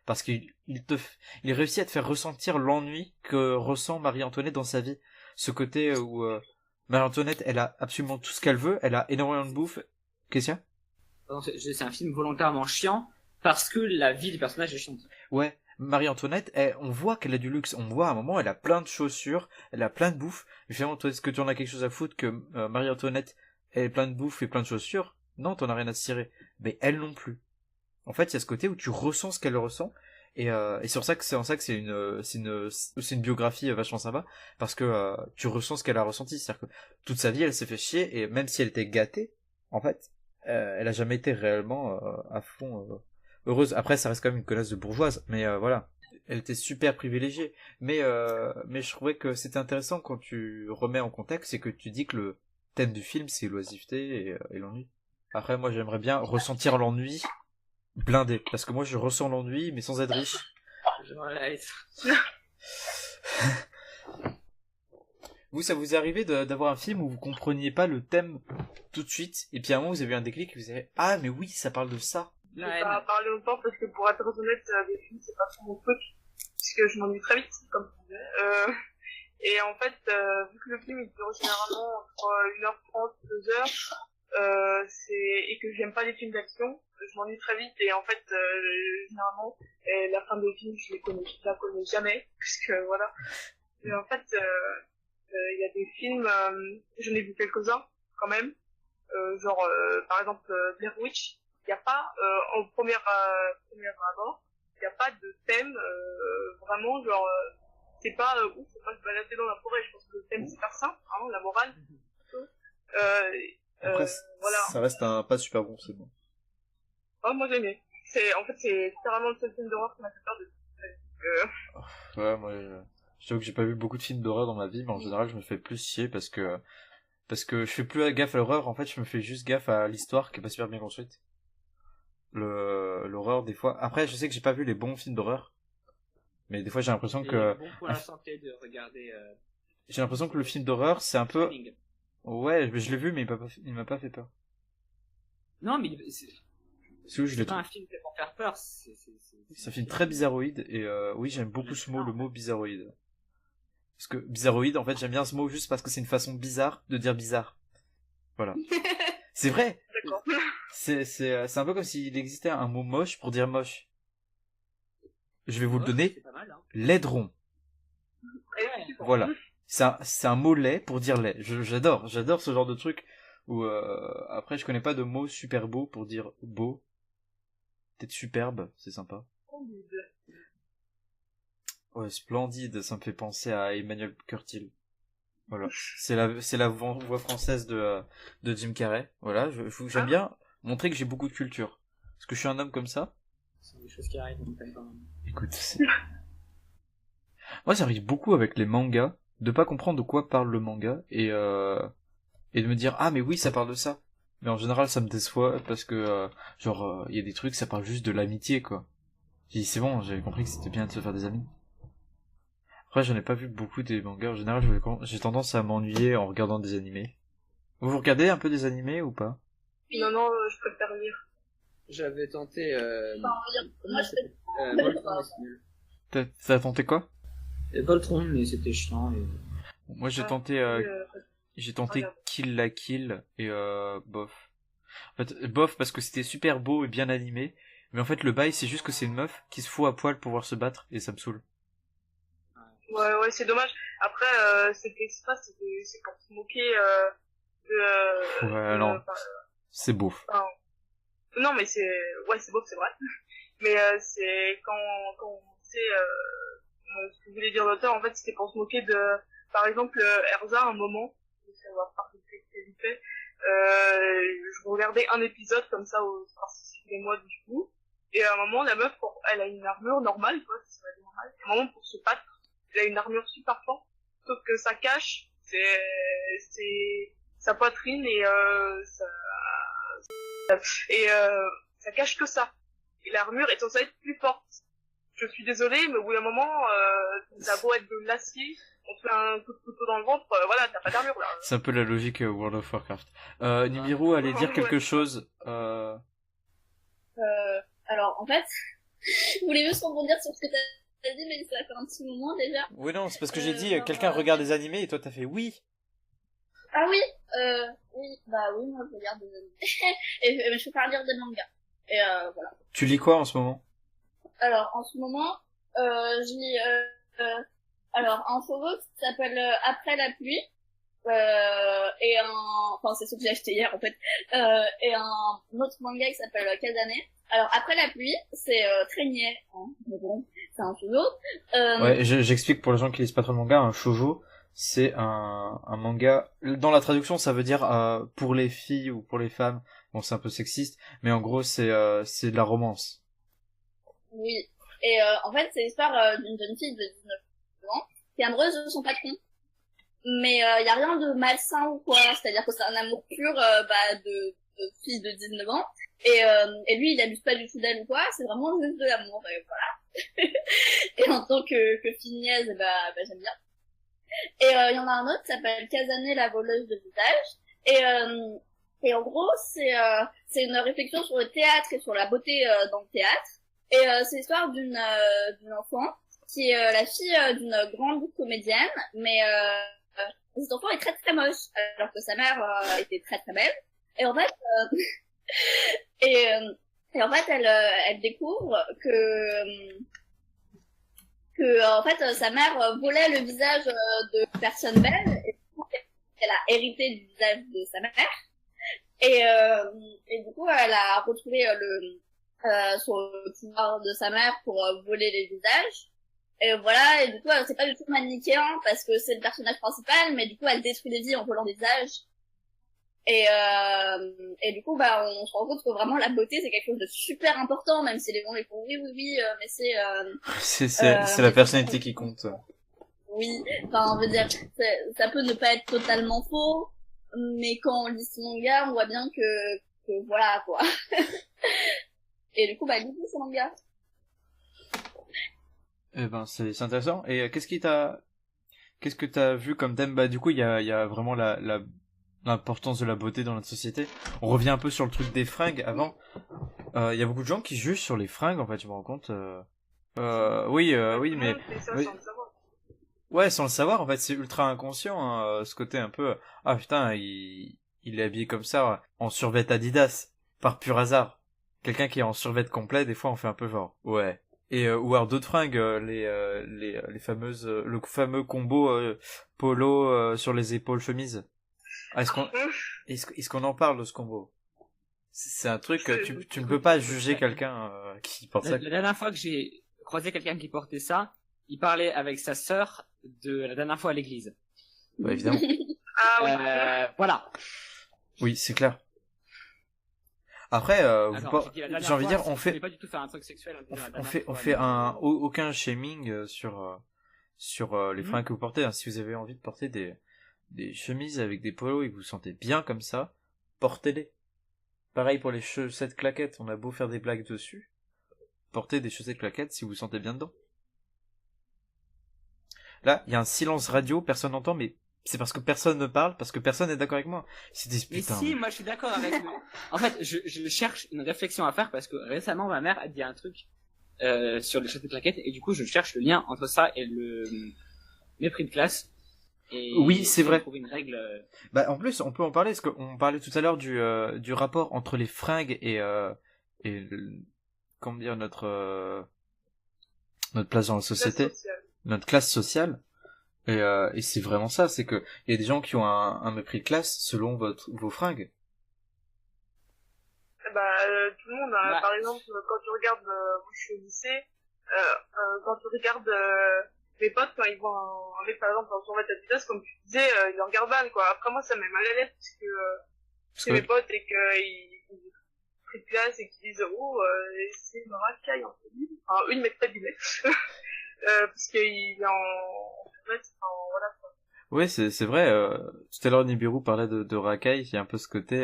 Parce qu'il il réussit à te faire ressentir l'ennui que ressent Marie-Antoinette dans sa vie. Ce côté où Marie-Antoinette, elle a absolument tout ce qu'elle veut, elle a énormément de bouffe. Qu'est-ce qu'il y a ? C'est un film volontairement chiant, parce que la vie du personnage est chiante. Ouais, Marie-Antoinette, on voit qu'elle a du luxe. On voit à un moment, elle a plein de chaussures, elle a plein de bouffe. Mais finalement, toi, est-ce que tu en as quelque chose à foutre que Marie-Antoinette ait plein de bouffe et plein de chaussures ? Non, t'en as rien à cirer. Mais elle non plus. En fait, il y a ce côté où tu ressens ce qu'elle ressent. Et c'est en ça que c'est une biographie vachement sympa. Parce que tu ressens ce qu'elle a ressenti. C'est-à-dire que toute sa vie, elle s'est fait chier. Et même si elle était gâtée, en fait, elle a jamais été réellement à fond... heureuse. Après, ça reste quand même une connasse de bourgeoise, mais voilà. Elle était super privilégiée. Mais je trouvais que c'était intéressant quand tu remets en contexte, c'est que tu dis que le thème du film, c'est l'oisiveté et l'ennui. Après, moi, j'aimerais bien ressentir l'ennui blindé. Parce que moi, je ressens l'ennui, mais sans être riche. Vous, ça vous est arrivé d'avoir un film où vous compreniez pas le thème tout de suite, et puis à un moment, vous avez eu un déclic, et vous avez ah, mais oui, ça parle de ça. Je vais pas parler autant parce que pour être honnête, les films c'est pas trop mon truc, puisque je m'ennuie très vite, comme tu disais. Et en fait, vu que le film il dure généralement entre 1h30 2h, et que j'aime pas les films d'action, je m'ennuie très vite et en fait, généralement, la fin des films je la connais jamais, puisque voilà. Et en fait, il y a des films, j'en ai vu quelques-uns quand même, genre par exemple Blair Witch. Il n'y a pas, en première abord, il n'y a pas de thème, vraiment, genre, c'est pas, faut pas se balader dans la forêt, je pense que le thème c'est faire ça, hein, la morale, Après, voilà. ça reste un pas super bon, c'est bon. Oh, moi j'ai aimé. En fait, c'est vraiment le seul film d'horreur qui m'a fait peur de Ouais, moi, je t'avoue que j'ai pas vu beaucoup de films d'horreur dans ma vie, mais en général, je me fais plus chier parce que je fais plus gaffe à l'horreur, en fait, je me fais juste gaffe à l'histoire qui est pas super bien construite. L'horreur des fois. Après, je sais que j'ai pas vu les bons films d'horreur, mais des fois j'ai l'impression que bon pour la santé de regarder. J'ai l'impression que le film d'horreur c'est un peu. Ouais, je l'ai vu, mais il m'a pas fait peur. Non, mais c'est pas un film fait pour faire peur. C'est un film très bizarroïde et oui, j'aime beaucoup ce mot, le mot bizarroïde. Parce que bizarroïde, en fait, j'aime bien ce mot juste parce que c'est une façon bizarre de dire bizarre. Voilà. C'est vrai. D'accord. C'est un peu comme s'il existait un mot moche pour dire moche. Je vais vous le donner. C'est pas mal, hein. Laidron. Voilà. C'est un mot laid pour dire laid. J'adore ce genre de truc où après je connais pas de mot super beau pour dire beau. Peut-être superbe, c'est sympa. Ouais, splendide, ça me fait penser à Emmanuel Curtil. Voilà. C'est la voix française de Jim Carrey. Voilà, j'aime bien montrer que j'ai beaucoup de culture. Parce que je suis un homme comme ça. C'est des choses qui arrivent, on quand même. Écoute, moi j'arrive beaucoup avec les mangas, de pas comprendre de quoi parle le manga, et de me dire, ah mais oui, ça parle de ça. Mais en général, ça me déçoit, parce que, il y a des trucs, ça parle juste de l'amitié, quoi. J'ai dit, c'est bon, j'avais compris que c'était bien de se faire des amis. Après, j'en ai pas vu beaucoup des mangas. En général, j'ai tendance à m'ennuyer en regardant des animés. Vous regardez un peu des animés ou pas? Non, je préfère lire. J'avais tenté, Enfin, on va dire, moi, je fais... Voltron, mais c'est nul. T'as tenté quoi? Voltron, mais c'était chiant et... Moi j'ai Ah, tenté j'ai tenté regarde. Kill la Kill et bof. En fait, bof parce que c'était super beau et bien animé, mais en fait le bail c'est juste que c'est une meuf qui se fout à poil pour pouvoir se battre et ça me saoule. Ouais, c'est dommage. Après, c'est pour se moquer Ouais, non. enfin, C'est beauf. non, mais c'est beau, c'est vrai. Mais c'est quand on sait ce que voulait dire l'auteur, en fait, c'était pour se moquer de, par exemple, Erza, à un moment, ça va parler très vite fait, je regardais un épisode comme ça par les mois du coup, et à un moment, la meuf, elle a une armure normale, quoi, c'est pas normal. À un moment, pour se battre, elle a une armure super forte, sauf que ça cache, c'est sa poitrine et ça cache que ça. Et l'armure est censée être plus forte. Je suis désolée, mais au bout d'un moment, ça a beau être de l'acier, on te fait un coup de couteau dans le ventre, voilà, t'as pas d'armure là. C'est un peu la logique World of Warcraft. Nibiru allait dire quelque chose. Alors, en fait, je voulais juste rebondir sur ce que t'as dit, mais ça fait un petit moment déjà. Oui non, c'est parce que j'ai dit quelqu'un regarde des animés et toi t'as fait oui. Ah oui, oui, bah oui, moi je regarde des animés. Et je peux pas lire des mangas. Et voilà. Tu lis quoi en ce moment? Alors, en ce moment, je lis, alors, un show qui s'appelle Après la pluie, et enfin, c'est ce que j'ai acheté hier, en fait, et un autre manga qui s'appelle Kazane. Alors, Après la pluie, c'est très niais, hein, mais bon, c'est un shoujo. Ouais, j'explique pour les gens qui lisent pas trop le manga, un shoujo, c'est un manga, dans la traduction ça veut dire pour les filles ou pour les femmes, bon c'est un peu sexiste, mais en gros c'est de la romance. Oui, et en fait c'est l'histoire d'une jeune fille de 19 ans qui est amoureuse de son patron. Mais il y a rien de malsain ou quoi, c'est-à-dire que c'est un amour pur de fille de 19 ans. Et lui, il abuse pas du tout d'elle ou quoi, c'est vraiment juste de l'amour, et voilà. Et en tant que fille niaise, j'aime bien. Et il y en a un autre qui s'appelle Kazane, la voleuse de visage. Et en gros, c'est une réflexion sur le théâtre et sur la beauté dans le théâtre. Et c'est l'histoire d'une enfant qui est la fille d'une grande comédienne, mais cet enfant est très très moche, alors que sa mère était très très belle. Et en fait, et en fait, elle découvre que en fait sa mère volait le visage de personnes belles, et du coup, elle a hérité du visage de sa mère. Et du coup, elle a retrouvé son pouvoir de sa mère pour voler les visages. Et voilà, et du coup, c'est pas du tout manichéen parce que c'est le personnage principal, mais du coup, elle détruit les vies en volant des visages. Et du coup, on se rend compte que vraiment la beauté c'est quelque chose de super important, même si les gens les font oui, mais c'est la personnalité qui compte. Oui, enfin, on veut dire, ça peut ne pas être totalement faux, mais quand on lit ce manga, on voit bien que voilà, quoi. Et du coup, lisez ce manga. Eh ben, c'est intéressant. Et qu'est-ce que t'as vu comme thème? Bah, du coup, il y a vraiment l'importance de la beauté dans notre société. On revient un peu sur le truc des fringues avant. Il y a beaucoup de gens qui jugent sur les fringues, en fait, je me rends compte. Oui, mais... Ça, sans le savoir. Ouais, sans le savoir, en fait, c'est ultra inconscient, hein, ce côté un peu... Ah putain, il est habillé comme ça, en survêt Adidas, par pur hasard. Quelqu'un qui est en survêt complet, des fois, on fait un peu genre, ouais. Et ou alors d'autres fringues, les fameuses, le fameux combo polo sur les épaules chemise. Ah, est-ce qu'on en parle de ce combo? C'est un truc, tu ne peux pas juger quelqu'un qui porte ça. La dernière fois que j'ai croisé quelqu'un qui portait ça, il parlait avec sa sœur de la dernière fois à l'église. Bah, évidemment. Ah oui. Voilà. Oui, c'est clair. Après, j'ai envie de dire, on fait pas du tout faire un truc sexuel. On fait aucun shaming sur les fringues que vous portez. Hein. Si vous avez envie de porter des chemises avec des polos et que vous vous sentez bien comme ça, portez-les. Pareil pour les chaussettes claquettes. On a beau faire des blagues dessus, portez des chaussettes claquettes si vous vous sentez bien dedans. Là, il y a un silence radio, personne n'entend, mais c'est parce que personne ne parle, parce que personne n'est d'accord avec moi. C'est des Mais putain. si, moi je suis d'accord avec En fait, je cherche une réflexion à faire parce que récemment ma mère a dit un truc sur le château de claquettes et du coup je cherche le lien entre ça et le mépris de classe. Et Oui, c'est vrai. Trouver une règle. Bah, en plus, on peut en parler, parce qu'on parlait tout à l'heure du rapport entre les fringues et comment dire, notre place dans la société, notre classe sociale. Et c'est vraiment ça, c'est que il y a des gens qui ont un mépris de classe selon vos fringues. Tout le monde, hein. Par exemple, quand tu regardes, moi je suis au lycée, quand tu regardes mes potes, quand ils vont avec, par exemple, en survêt Adidas, comme tu disais, ils en regardent mal, quoi. Après, moi, ça me met mal à l'aise, parce que c'est mes potes et qu'ils font des trucs de classe et qu'ils disent, c'est une racaille, en fait. Enfin, une mettrait du mec. Parce qu'il est en survêt, enfin, voilà, quoi. Oui, c'est vrai, tout à l'heure Nibiru parlait de racaille, il y a un peu ce côté,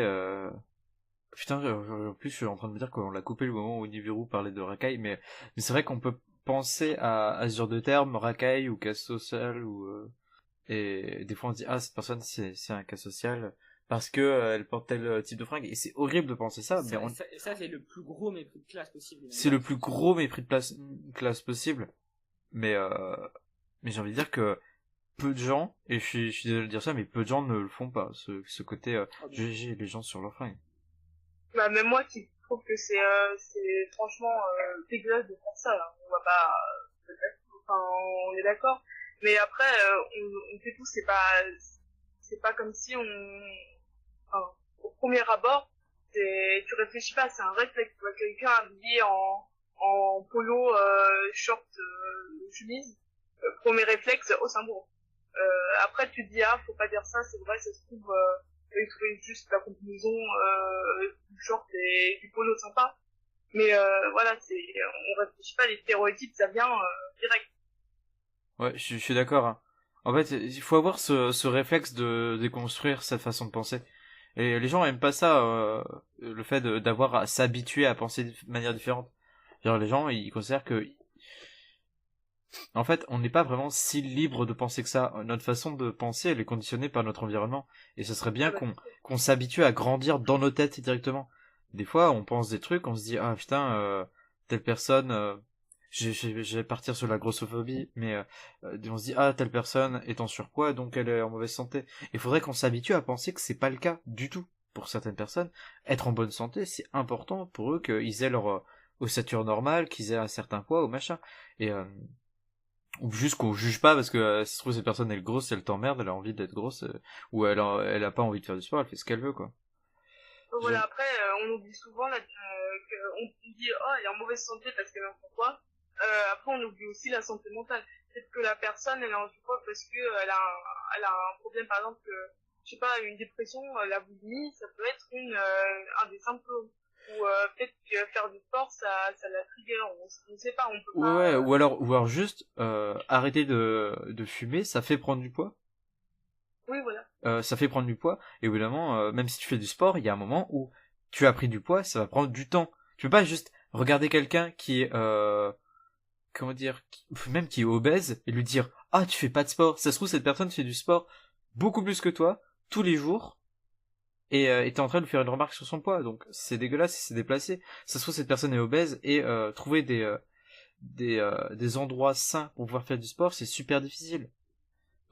putain, en plus je suis en train de me dire qu'on l'a coupé le moment où Nibiru parlait de racaille, mais c'est vrai qu'on peut penser à ce genre de terme, racaille ou casse sociale, et des fois on se dit, ah, cette personne c'est un cas social, parce que elle porte tel type de fringue, et c'est horrible de penser ça, mais ça c'est le plus gros mépris de classe possible. C'est le plus gros mépris de classe possible, mais j'ai envie de dire que peu de gens, et je suis désolé de dire ça, mais peu de gens ne le font pas, ce côté juger les gens sur leurs fringues. Bah, même moi qui trouve que c'est franchement dégueulasse de faire ça, là. On va pas, enfin, on est d'accord. Mais après, on fait tout, c'est pas comme si enfin, au premier abord, tu réfléchis pas, c'est un réflexe. Tu vois quelqu'un habillé en polo, short, chemise, premier réflexe, c'est un bourreau. Après, tu te dis, ah, faut pas dire ça, c'est vrai, ça se trouve, il trouvait juste la combinaison du short et du polo sympa. Mais voilà, on réfléchit pas, les stéréotypes, ça vient direct. Ouais, je suis d'accord. Hein. En fait, il faut avoir ce réflexe de déconstruire cette façon de penser. Et les gens aiment pas ça, le fait d'avoir à s'habituer à penser de manière différente. Genre, les gens, ils considèrent que en fait, on n'est pas vraiment si libre de penser que ça. Notre façon de penser, elle est conditionnée par notre environnement. Et ce serait bien qu'on s'habitue à grandir dans nos têtes directement. Des fois, on pense des trucs, on se dit, ah putain, telle personne, je vais partir sur la grossophobie, mais on se dit, ah, telle personne est en surpoids, donc elle est en mauvaise santé. Il faudrait qu'on s'habitue à penser que c'est pas le cas du tout. Pour certaines personnes, être en bonne santé, c'est important pour eux qu'ils aient leur ossature normale, qu'ils aient un certain poids ou machin. Et ou juste qu'on juge pas parce que si se trouve cette personne elle est grosse, elle t'emmerde, elle a envie d'être grosse, ou elle a pas envie de faire du sport, elle fait ce qu'elle veut, quoi. Voilà, après on oublie souvent là qu'on dit, oh, elle est en mauvaise santé parce qu'elle est en surpoids. Après on oublie aussi la santé mentale. Peut-être que la personne elle est en surpoids parce que elle a un problème, par exemple, je sais pas, une dépression, la boulimie, ça peut être un des symptômes. Ou peut-être que faire du sport, ça la trigger, on sait pas, on peut pas... Ouais, ou alors juste arrêter de fumer, ça fait prendre du poids. Oui, voilà. Ça fait prendre du poids, et évidemment, même si tu fais du sport, il y a un moment où tu as pris du poids, ça va prendre du temps. Tu peux pas juste regarder quelqu'un qui est, comment dire, même qui est obèse, et lui dire, ah, tu fais pas de sport. Ça se trouve, cette personne fait du sport beaucoup plus que toi, tous les jours, et t'es en train de lui faire une remarque sur son poids, donc c'est dégueulasse, c'est déplacé. Ça se trouve, cette personne est obèse, et trouver des endroits sains pour pouvoir faire du sport, c'est super difficile.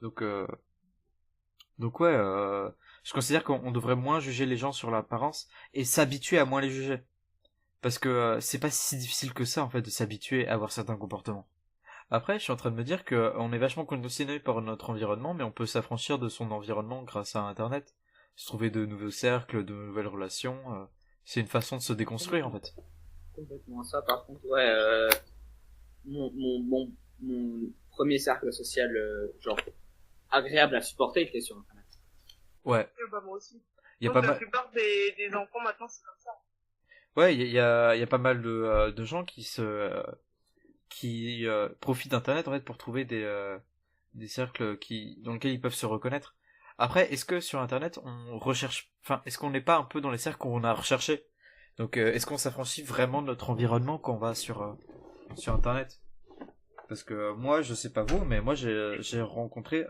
Donc ouais, je considère qu'on devrait moins juger les gens sur l'apparence et s'habituer à moins les juger. Parce que c'est pas si difficile que ça, en fait, de s'habituer à avoir certains comportements. Après, je suis en train de me dire qu'on est vachement conditionné par notre environnement, mais on peut s'affranchir de son environnement grâce à Internet. Se trouver de nouveaux cercles, de nouvelles relations, c'est une façon de se déconstruire, en fait. Complètement ça, par contre, ouais, mon premier cercle social, genre, agréable à supporter, était sur Internet. Ouais. Bah, moi aussi. Il y a Donc, pas la plupart des enfants, maintenant, c'est comme ça. Ouais, il y a pas mal de gens qui profitent d'Internet, en fait, pour trouver des cercles dans lesquels ils peuvent se reconnaître. Après, est-ce que sur Internet, on recherche, enfin, est-ce qu'on n'est pas un peu dans les cercles qu'on a recherchés? Donc, est-ce qu'on s'affranchit vraiment de notre environnement quand on va sur Internet? Parce que moi, je sais pas vous, mais moi, j'ai rencontré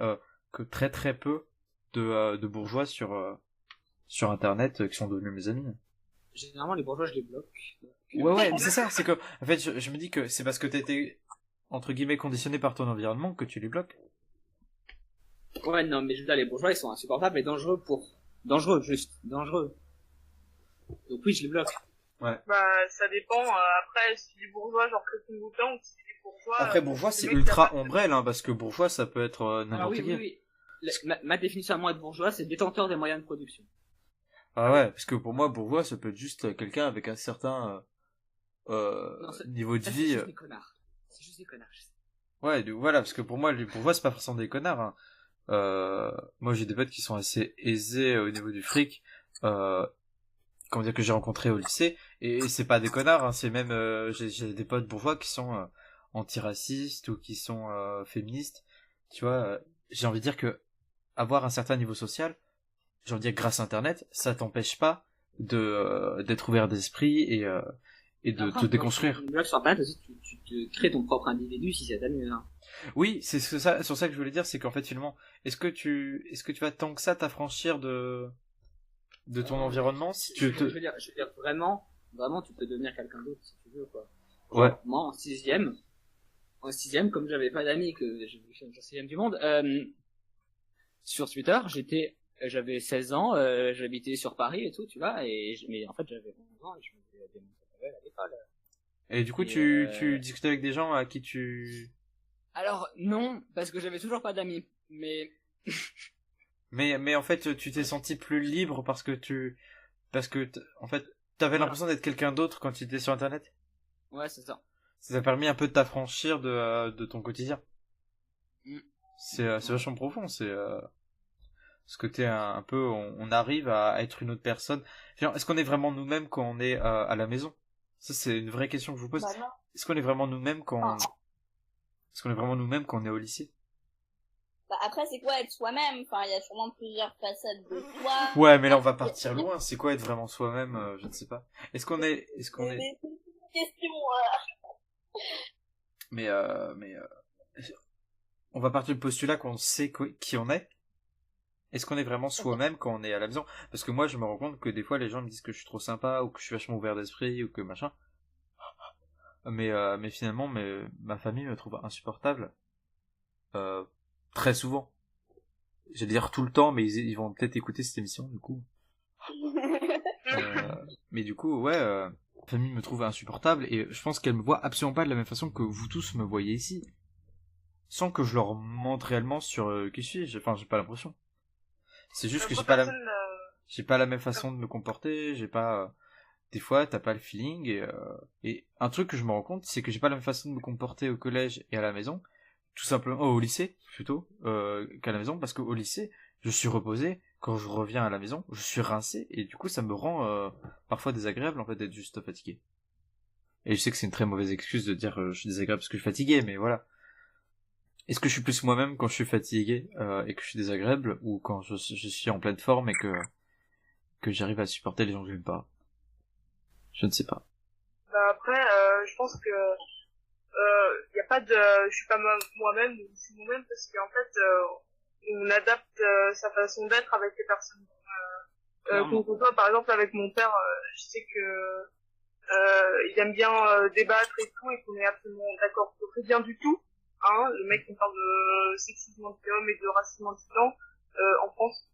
que très très peu de bourgeois sur internet qui sont devenus mes amis. Généralement, les bourgeois, je les bloque. Ouais, mais c'est ça, c'est que, en fait, je me dis que c'est parce que t'as été, entre guillemets, conditionné par ton environnement que tu les bloques. Ouais, non, mais je veux dire, les bourgeois, ils sont insupportables et dangereux dangereux. Donc oui, je les bloque. Bah, ça dépend. Après, si les bourgeois, genre Christine Boutin, ou si les bourgeois... Après, bourgeois, si c'est les mecs ultra qui a pas de- ombrelle, hein, parce que bourgeois, ça peut être Ah n'importe oui, qui. oui. Ma définition à moi de bourgeois, c'est détenteur des moyens de production. Ah ouais, parce que pour moi, bourgeois, ça peut être juste quelqu'un avec un certain Non, niveau de ça, vie. C'est juste des connards. C'est juste des connards. Ouais, voilà, parce que pour moi, les bourgeois, c'est pas forcément des connards. Hein. Moi, j'ai des potes qui sont assez aisés au niveau du fric. Comment dire, que j'ai rencontré au lycée, et c'est pas des connards, hein, c'est même j'ai des potes bourgeois qui sont antiracistes ou qui sont féministes, tu vois. J'ai envie de dire que avoir un certain niveau social, j'ai envie de dire grâce à internet, ça t'empêche pas d'être ouvert d'esprit et de te déconstruire. Une blague sur internet aussi, tu te crées ton propre individu si ça t'amuse. Hein. Oui, c'est ça, sur ça que je voulais dire, c'est qu'en fait finalement, est-ce que tu vas tant que ça t'affranchir de ton environnement si tu te... Je veux dire, vraiment, tu peux devenir quelqu'un d'autre si tu veux, quoi. Ouais. Moi, en sixième, comme j'avais pas d'amis, que j'étais en sixième du monde, sur Twitter, j'avais 16 ans, j'habitais sur Paris et tout, tu vois, mais en fait, j'avais 11 ans et je me faisais démonter à l'école. Et du coup, tu discutais avec des gens à qui tu... Alors, non, parce que j'avais toujours pas d'amis, mais... Mais en fait, tu t'es senti plus libre parce que en fait, t'avais l'impression d'être quelqu'un d'autre quand tu étais sur internet. Ouais, c'est ça. Ça t'a permis un peu de t'affranchir de ton quotidien. Mm. C'est vachement profond, c'est ce côté un peu, on arrive à être une autre personne. Est-ce qu'on est vraiment nous-mêmes quand on est à la maison? Ça, c'est une vraie question que je vous pose. Bah non. Est-ce qu'on est vraiment nous-mêmes quand on est au lycée? Bah, après, c'est quoi être soi-même? Enfin, il y a sûrement plusieurs facettes de soi. Ouais, mais là on va partir loin. C'est quoi être vraiment soi-même? Je ne sais pas. Est-ce qu'on est C'est une question, Mais on va partir du postulat qu'on sait qui on est. Est-ce qu'on est vraiment soi-même quand on est à la maison? Parce que moi, je me rends compte que des fois, les gens me disent que je suis trop sympa ou que je suis vachement ouvert d'esprit ou que machin. Mais finalement, ma famille me trouve insupportable. Très souvent. J'allais dire tout le temps, mais ils vont peut-être écouter cette émission, du coup. Mais du coup, ouais, ma famille me trouve insupportable et je pense qu'elle me voit absolument pas de la même façon que vous tous me voyez ici. Sans que je leur montre réellement sur qui je suis. Enfin, j'ai pas l'impression. C'est juste que j'ai pas la même façon de me comporter, j'ai pas... Des fois, t'as pas le feeling et un truc que je me rends compte, c'est que j'ai pas la même façon de me comporter au collège et à la maison. Tout simplement, au lycée, plutôt, qu'à la maison, parce qu'au lycée, je suis reposé, quand je reviens à la maison, je suis rincé, et du coup, ça me rend parfois désagréable, en fait, d'être juste fatigué. Et je sais que c'est une très mauvaise excuse de dire je suis désagréable parce que je suis fatigué, mais voilà. Est-ce que je suis plus moi-même quand je suis fatigué et que je suis désagréable, ou quand je suis en pleine forme et que j'arrive à supporter les gens que j'aime pas? Je ne sais pas. Bah après, je pense que y a pas de je suis pas moi-même ou je suis moi-même parce qu'en fait on adapte sa façon d'être avec les personnes qu'on côtoie. Par exemple avec mon père, je sais que il aime bien débattre et tout et qu'on est absolument d'accord sur rien du tout, hein. Le mec qui parle de sexisme anti-homme et de racisme anti-blanc en France,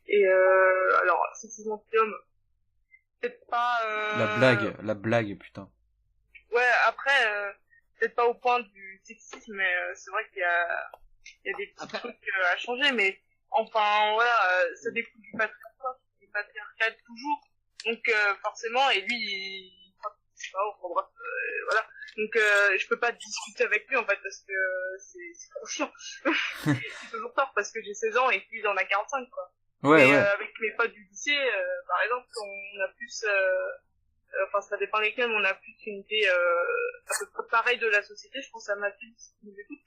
et alors sexisme anti-homme peut-être pas La blague, putain. ouais, après peut-être pas au point du sexisme, mais c'est vrai qu'il y a des petits trucs à changer, mais enfin voilà, ça découle du patriarcat toujours, donc forcément, et lui je sais pas, enfin, bref, voilà, donc je peux pas discuter avec lui en fait parce que c'est trop chiant. J'ai toujours tort parce que j'ai 16 ans et lui il en a 45 quoi. Ouais, mais ouais. avec mes potes du lycée, par exemple, on a plus enfin ça dépend lesquels, mais on a plus une idée à peu près pareille de la société. Je pense à Mathilde qui nous écoute.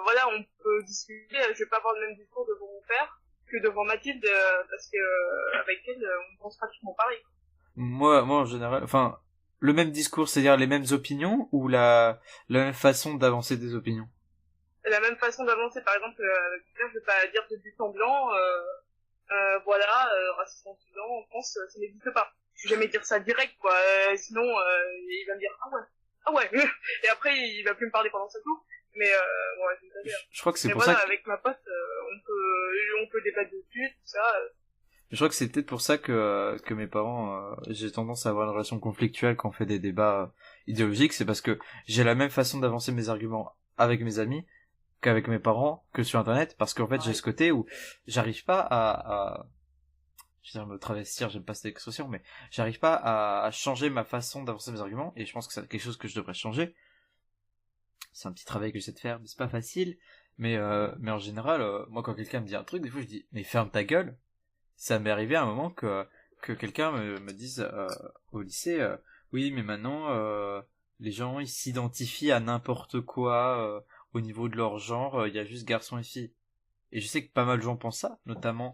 Voilà, on peut discuter. Je vais pas avoir le même discours devant mon père que devant Mathilde parce que avec elle on pense pratiquement pareil. Moi en général, enfin, le même discours, c'est-à-dire les mêmes opinions ou la même façon d'avancer des opinions? la même façon d'avancer. Par exemple, je vais pas dire de but en blanc, racisme en Soudan, en France, ça n'existe pas. Je vais jamais dire ça direct, quoi. Sinon, il va me dire ah ouais. Et après, il va plus me parler pendant 5 jours. Mais je crois que c'est mais pour voilà, ça que... avec ma pote, on peut débattre dessus, tout ça. Je crois que c'est peut-être pour ça que mes parents, j'ai tendance à avoir une relation conflictuelle quand on fait des débats idéologiques, c'est parce que j'ai la même façon d'avancer mes arguments avec mes amis qu'avec mes parents, que sur internet, parce qu'en fait j'ai ce côté où j'arrive pas je veux dire me travestir, j'aime pas cette expression, mais j'arrive pas à changer ma façon d'avancer mes arguments, et je pense que c'est quelque chose que je devrais changer. C'est un petit travail que j'essaie de faire, mais c'est pas facile, mais en général, moi quand quelqu'un me dit un truc, des fois je dis, mais ferme ta gueule. Ça m'est arrivé à un moment que quelqu'un me dise au lycée, oui mais maintenant les gens ils s'identifient à n'importe quoi au niveau de leur genre, il y a juste garçons et filles. Et je sais que pas mal de gens pensent ça, notamment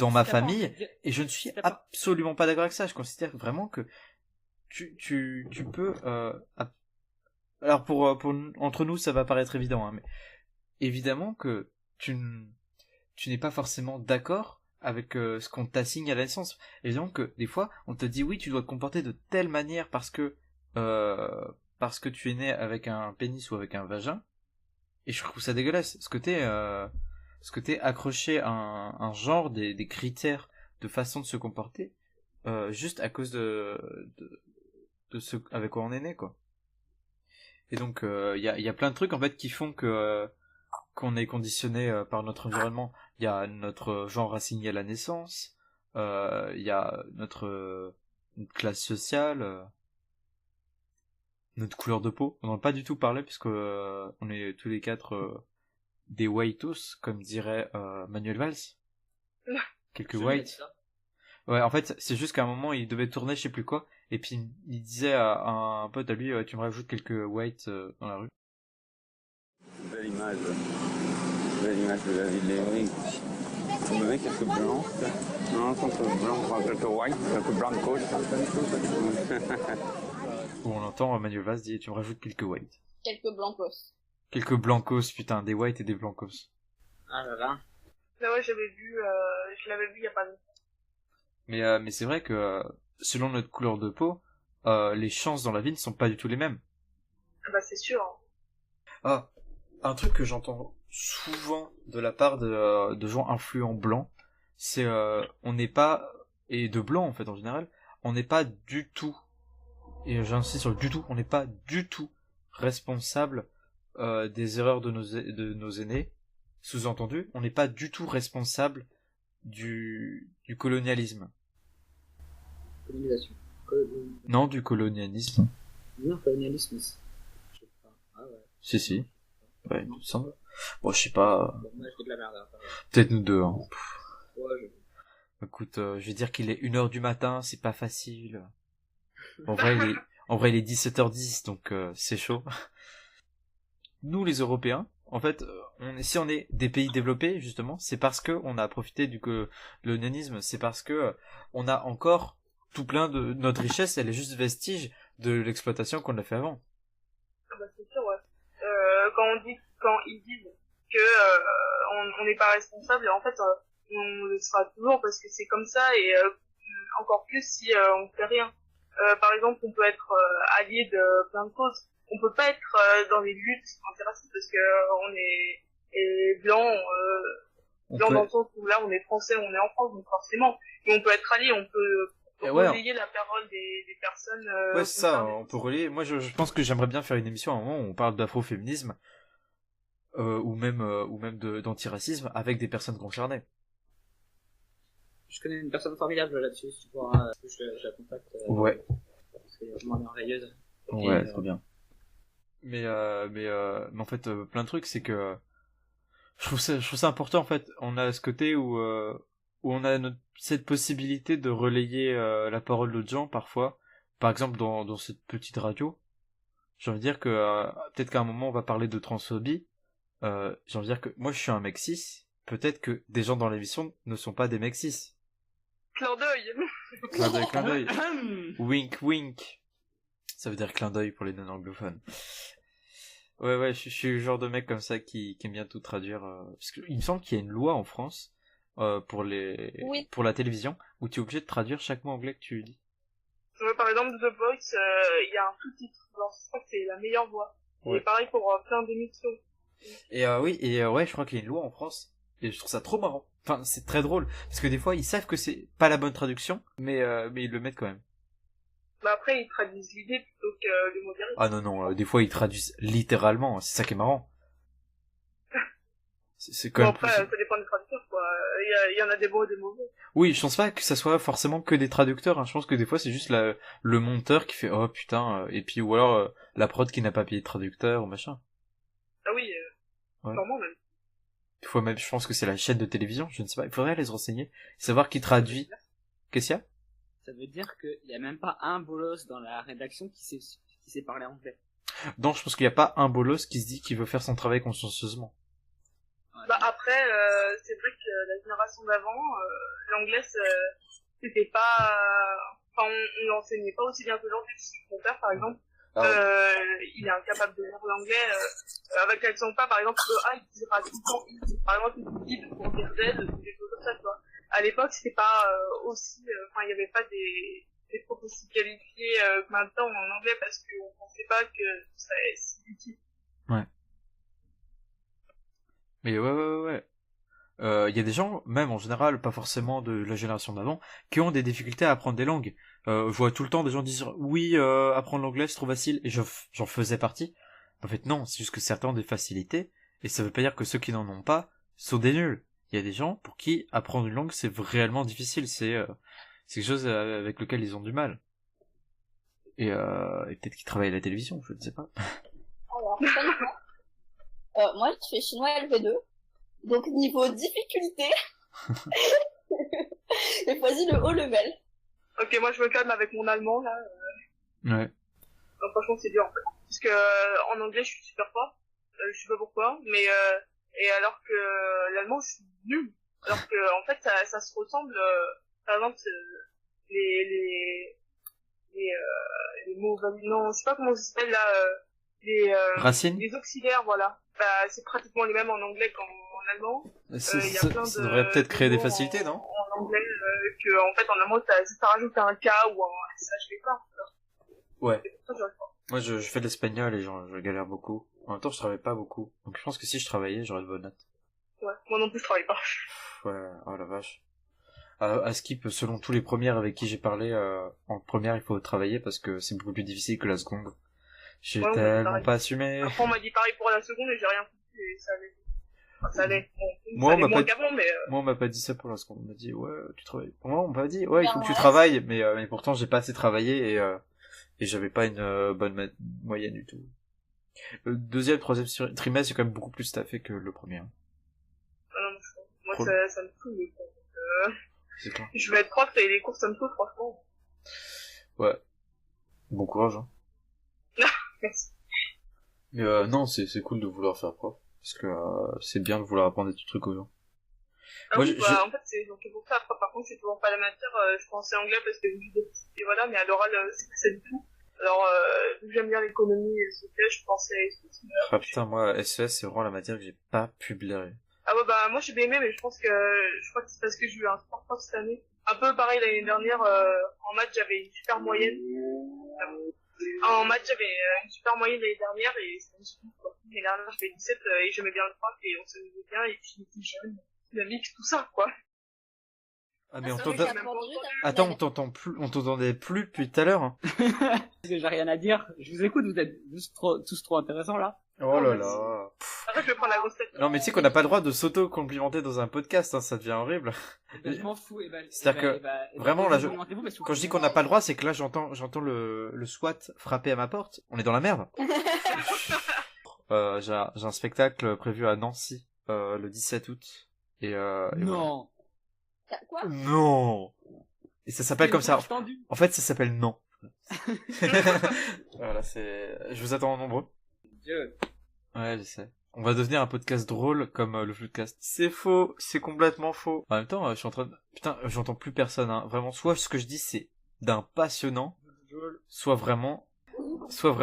dans ma famille, et je ne suis absolument pas d'accord avec ça. Je considère vraiment que tu peux alors pour entre nous ça va paraître évident, hein, mais évidemment que tu n'es pas forcément d'accord avec ce qu'on t'assigne à la naissance. Évidemment que des fois on te dit oui tu dois te comporter de telle manière parce que tu es né avec un pénis ou avec un vagin, et je trouve ça dégueulasse ce côté accroché à un genre, des critères de façon de se comporter juste à cause de ce avec quoi on est né, quoi. Et donc il y a plein de trucs en fait qui font que qu'on est conditionné par notre environnement. Il y a notre genre assigné à la naissance, il y a notre classe sociale, notre couleur de peau. On n'en a pas du tout parlé puisque on est tous les quatre des whitos, comme dirait Manuel Valls. Quelques whites. Ouais, en fait, c'est juste qu'à un moment, il devait tourner je sais plus quoi, et puis il disait à un pote à lui, tu me rajoutes quelques whites dans la rue. Belle image de la ville d'Evry. Vous me quelques blancs. Non, quelques blancs, quelques whites, quelques blancos. Où on entend Manuel Valls dire, tu me rajoutes quelques whites. Quelques blancos. Quelques blancos, putain, des whites et des blancos. Ah là là. Là ouais, je l'avais vu il y a pas longtemps. Mais c'est vrai que selon notre couleur de peau, les chances dans la vie ne sont pas du tout les mêmes. Bah c'est sûr. Ah, un truc que j'entends souvent de la part de gens influents blancs, c'est on n'est pas, et de blancs en fait en général, on n'est pas du tout, et j'insiste sur le du tout, on n'est pas du tout responsable des erreurs de nos aînés. Sous-entendu, on n'est pas du tout responsable du colonialisme. Colonisation. Non, du colonialisme. Non, colonialisme. Je sais pas. Ah ouais. Si. Ouais, il me semble. Bon, je sais pas. Bon, moi, je fais de la merde. Hein, peut-être nous deux, hein. Ouais, Écoute, je vais dire qu'il est 1h du matin, c'est pas facile. En vrai, il est 17h10, donc c'est chaud. Nous, les Européens, en fait, si on est des pays développés, justement, c'est parce que on a profité du colonialisme, c'est parce que on a encore tout plein de notre richesse, elle est juste vestige de l'exploitation qu'on a fait avant. Ah bah c'est sûr, ouais. Quand ils disent que on n'est pas responsable, en fait, on le sera toujours parce que c'est comme ça, et encore plus si on fait rien. Par exemple, on peut être allié de plein de causes. On peut pas être dans les luttes antiracistes parce que on est blanc, blanc dans le sens où là on est français, on est en France, donc forcément. Et on peut être allié, on peut relayer la parole des personnes. Ouais, c'est ça, on peut relayer. Moi, je pense que j'aimerais bien faire une émission à un moment où on parle d'afroféminisme, ou même d'antiracisme avec des personnes concernées. Je connais une personne formidable là-dessus, tu pourras, je la contacte. Ouais. Parce qu'elle est vraiment merveilleuse. Ouais, trop bien. Mais en fait, plein de trucs, c'est que je trouve ça important, en fait. On a ce côté où on a cette possibilité de relayer la parole d'autres gens, parfois. Par exemple, dans cette petite radio. J'ai envie de dire que peut-être qu'à un moment, on va parler de transphobie. J'ai envie de dire que moi, je suis un mec cis. Peut-être que des gens dans l'émission ne sont pas des mecs cis. Clin d'œil. Clin d'œil. Wink, wink. Ça veut dire clin d'œil pour les non-anglophones. Ouais, je suis le genre de mec comme ça qui aime bien tout traduire. Parce que il me semble qu'il y a une loi en France pour Oui. pour la télévision où tu es obligé de traduire chaque mot anglais que tu dis. Ouais, par exemple, The Voice, il y a un sous-titre. Alors, je crois que c'est la meilleure voix. Ouais. Et pareil pour plein d'émissions. Et oui, et ouais, je crois qu'il y a une loi en France. Et je trouve ça trop marrant. Enfin, c'est très drôle. Parce que des fois, ils savent que c'est pas la bonne traduction, mais ils le mettent quand même. Bah après, ils traduisent l'idée plutôt que le mot direct. Ah non, des fois, ils traduisent littéralement. C'est ça qui est marrant. C'est quand Bon, même après, plus... ça dépend des traducteurs, quoi. Il y en a des bons et des mauvais. Oui, je pense pas que ça soit forcément que des traducteurs. Hein. Je pense que des fois, c'est juste le monteur qui fait oh putain, et puis ou alors la prod qui n'a pas payé de traducteur ou machin. Ah oui, Ouais. sûrement même. Des fois même, je pense que c'est la chaîne de télévision. Je ne sais pas. Il faudrait aller se renseigner, savoir qui traduit. Qu'est-ce qu'il y a? Ça veut dire qu'il y a même pas un bolos dans la rédaction qui sait parler anglais. Non, je pense qu'il n'y a pas un bolos qui se dit qu'il veut faire son travail consciencieusement. Bah après, c'est vrai que la génération d'avant, l'anglais, c'était pas... Enfin, on l'enseignait pas aussi bien qu'aujourd'hui. Mon père, par exemple, il est incapable de lire l'anglais. Avec l'accent pas, par exemple, le A, il dira tout le temps I. Par exemple, il dit pour dire Z, ou des choses comme ça, tu vois. À l'époque, c'était pas aussi... Enfin, il y avait pas des profs aussi qualifiés que maintenant en anglais parce qu'on pensait pas que ça serait si utile. Ouais. Mais ouais. Il y a des gens, même en général, pas forcément de la génération d'avant, qui ont des difficultés à apprendre des langues. Je vois tout le temps des gens dire oui, apprendre l'anglais c'est trop facile, et j'en faisais partie. En fait non, c'est juste que certains ont des facilités, et ça veut pas dire que ceux qui n'en ont pas sont des nuls. Il y a des gens pour qui apprendre une langue c'est réellement difficile, c'est quelque chose avec lequel ils ont du mal. Et peut-être qu'ils travaillent à la télévision, je ne sais pas. Alors, moi, je fais chinois LV2. Donc, niveau difficulté, j'ai choisi le haut level. Ok, moi je me calme avec mon allemand, là. Ouais. Donc, franchement, c'est dur, en fait. Parce que, en anglais, je suis super fort. Je sais pas pourquoi, mais, et alors que l'allemand, je suis nul. Alors que, en fait, ça se ressemble, par exemple, les mots, non, je sais pas comment ça s'appelle, là, Racines? les auxiliaires, voilà. Bah, c'est pratiquement les mêmes en anglais qu'en allemand. Ça devrait peut-être créer des mots facilités, non? En anglais, que, en fait, en allemand, ça rajoute un K ou un S, je sais pas. Ouais. C'est pour ça que j'arrive pas. Moi, je fais de l'espagnol et je galère beaucoup. En même temps, je travaille pas beaucoup. Donc, je pense que si je travaillais, j'aurais de bonnes notes. Ouais. Moi non plus, je travaille pas. Ouais, oh la vache. À Skip, selon tous les premières avec qui j'ai parlé, en première, il faut travailler parce que c'est beaucoup plus difficile que la seconde. J'ai Ouais, tellement pas assumé. Après, on m'a dit pareil pour la seconde et j'ai rien foutu et ça allait. Enfin, ça allait. Bon, Moi, ça on m'a allait moins pas qu'avant, mais Moi, on m'a pas dit ça pour la seconde. On m'a dit, ouais, tu travailles. Pour moi, on m'a dit, ouais, il faut que tu Ouais. travailles, mais pourtant, j'ai pas assez travaillé et j'avais pas une bonne moyenne du tout. Le deuxième, troisième trimestre, j'ai quand même beaucoup plus staffé que le premier. Hein. non, moi, Trop ça me saoule, les cours. C'est clair. Je vais être prof et les cours, ça me saoule, franchement. Ouais. Bon courage, hein. Merci. Mais non, c'est cool de vouloir faire prof. Parce que c'est bien de vouloir apprendre des trucs aux gens. Ah Moi, oui, bah, en fait, c'est donc pour ça. Après, par contre, c'est toujours pas la matière. Je pensais anglais parce que et voilà, mais à l'oral, c'est pas ça du tout. Alors, vu que j'aime bien l'économie et le social, je pensais à SES. Ah putain, moi, SES, c'est vraiment la matière que j'ai pas pu blairer. Ah ouais, bah, moi, j'ai bien aimé, mais je crois que c'est parce que j'ai eu un sport prof cette année. Un peu pareil l'année dernière, en maths, j'avais une super moyenne. En maths, j'avais une super moyenne l'année dernière et c'était une super, quoi. L'année dernière, j'avais 17 et j'aimais bien le prof et on s'amusait bien et puis j'étais jeune, dynamique, tout ça, quoi. Ah, mais on c'est vrai t'entend... que ça prend du temps. Attends, on t'entendait plus depuis tout à l'heure. Hein. Parce que j'ai rien à dire. Je vous écoute, vous êtes tous trop intéressants là. Oh là là. Après, je vais prendre la grosse tête. Non, mais tu sais qu'on n'a pas le droit de s'auto-complimenter dans un podcast, hein, ça devient horrible. Je m'en fous. C'est-à-dire que, vraiment, là, quand je dis qu'on n'a pas le droit, c'est que là, j'entends le SWAT frapper à ma porte. On est dans la merde. J'ai un spectacle prévu à Nancy, le 17 août. Et Non. Quoi? Non. Et ça s'appelle comme ça. En fait, ça s'appelle Non. Voilà, je vous attends nombreux. Dieu. Ouais, je sais. On va devenir un podcast drôle comme le Floodcast. C'est faux, c'est complètement faux. En même temps, je suis en train de... Putain, j'entends plus personne, hein. Vraiment, soit ce que je dis, c'est d'un passionnant, soit vraiment, genre...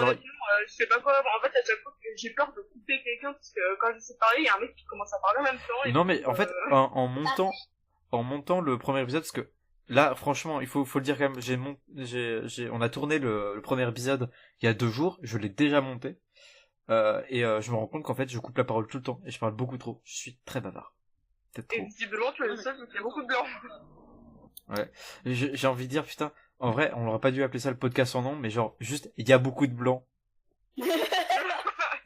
Honnêtement, je sais pas quoi. En fait, à chaque fois que j'ai peur de couper quelqu'un, parce que quand j'essaie de parler, il y a un mec qui commence à parler en même temps. Non, mais en fait, en montant le premier épisode, parce que là, franchement, il faut le dire quand même, on a tourné le premier épisode il y a 2 jours, je l'ai déjà monté, et je me rends compte qu'en fait, je coupe la parole tout le temps, et je parle beaucoup trop. Je suis très bavard. Peut-être Et trop. visiblement, tu es le seul, il y a beaucoup de blancs. Ouais. J'ai envie de dire, putain, en vrai, on n'aurait pas dû appeler ça le podcast sans nom, mais genre, juste, il y a beaucoup de blancs.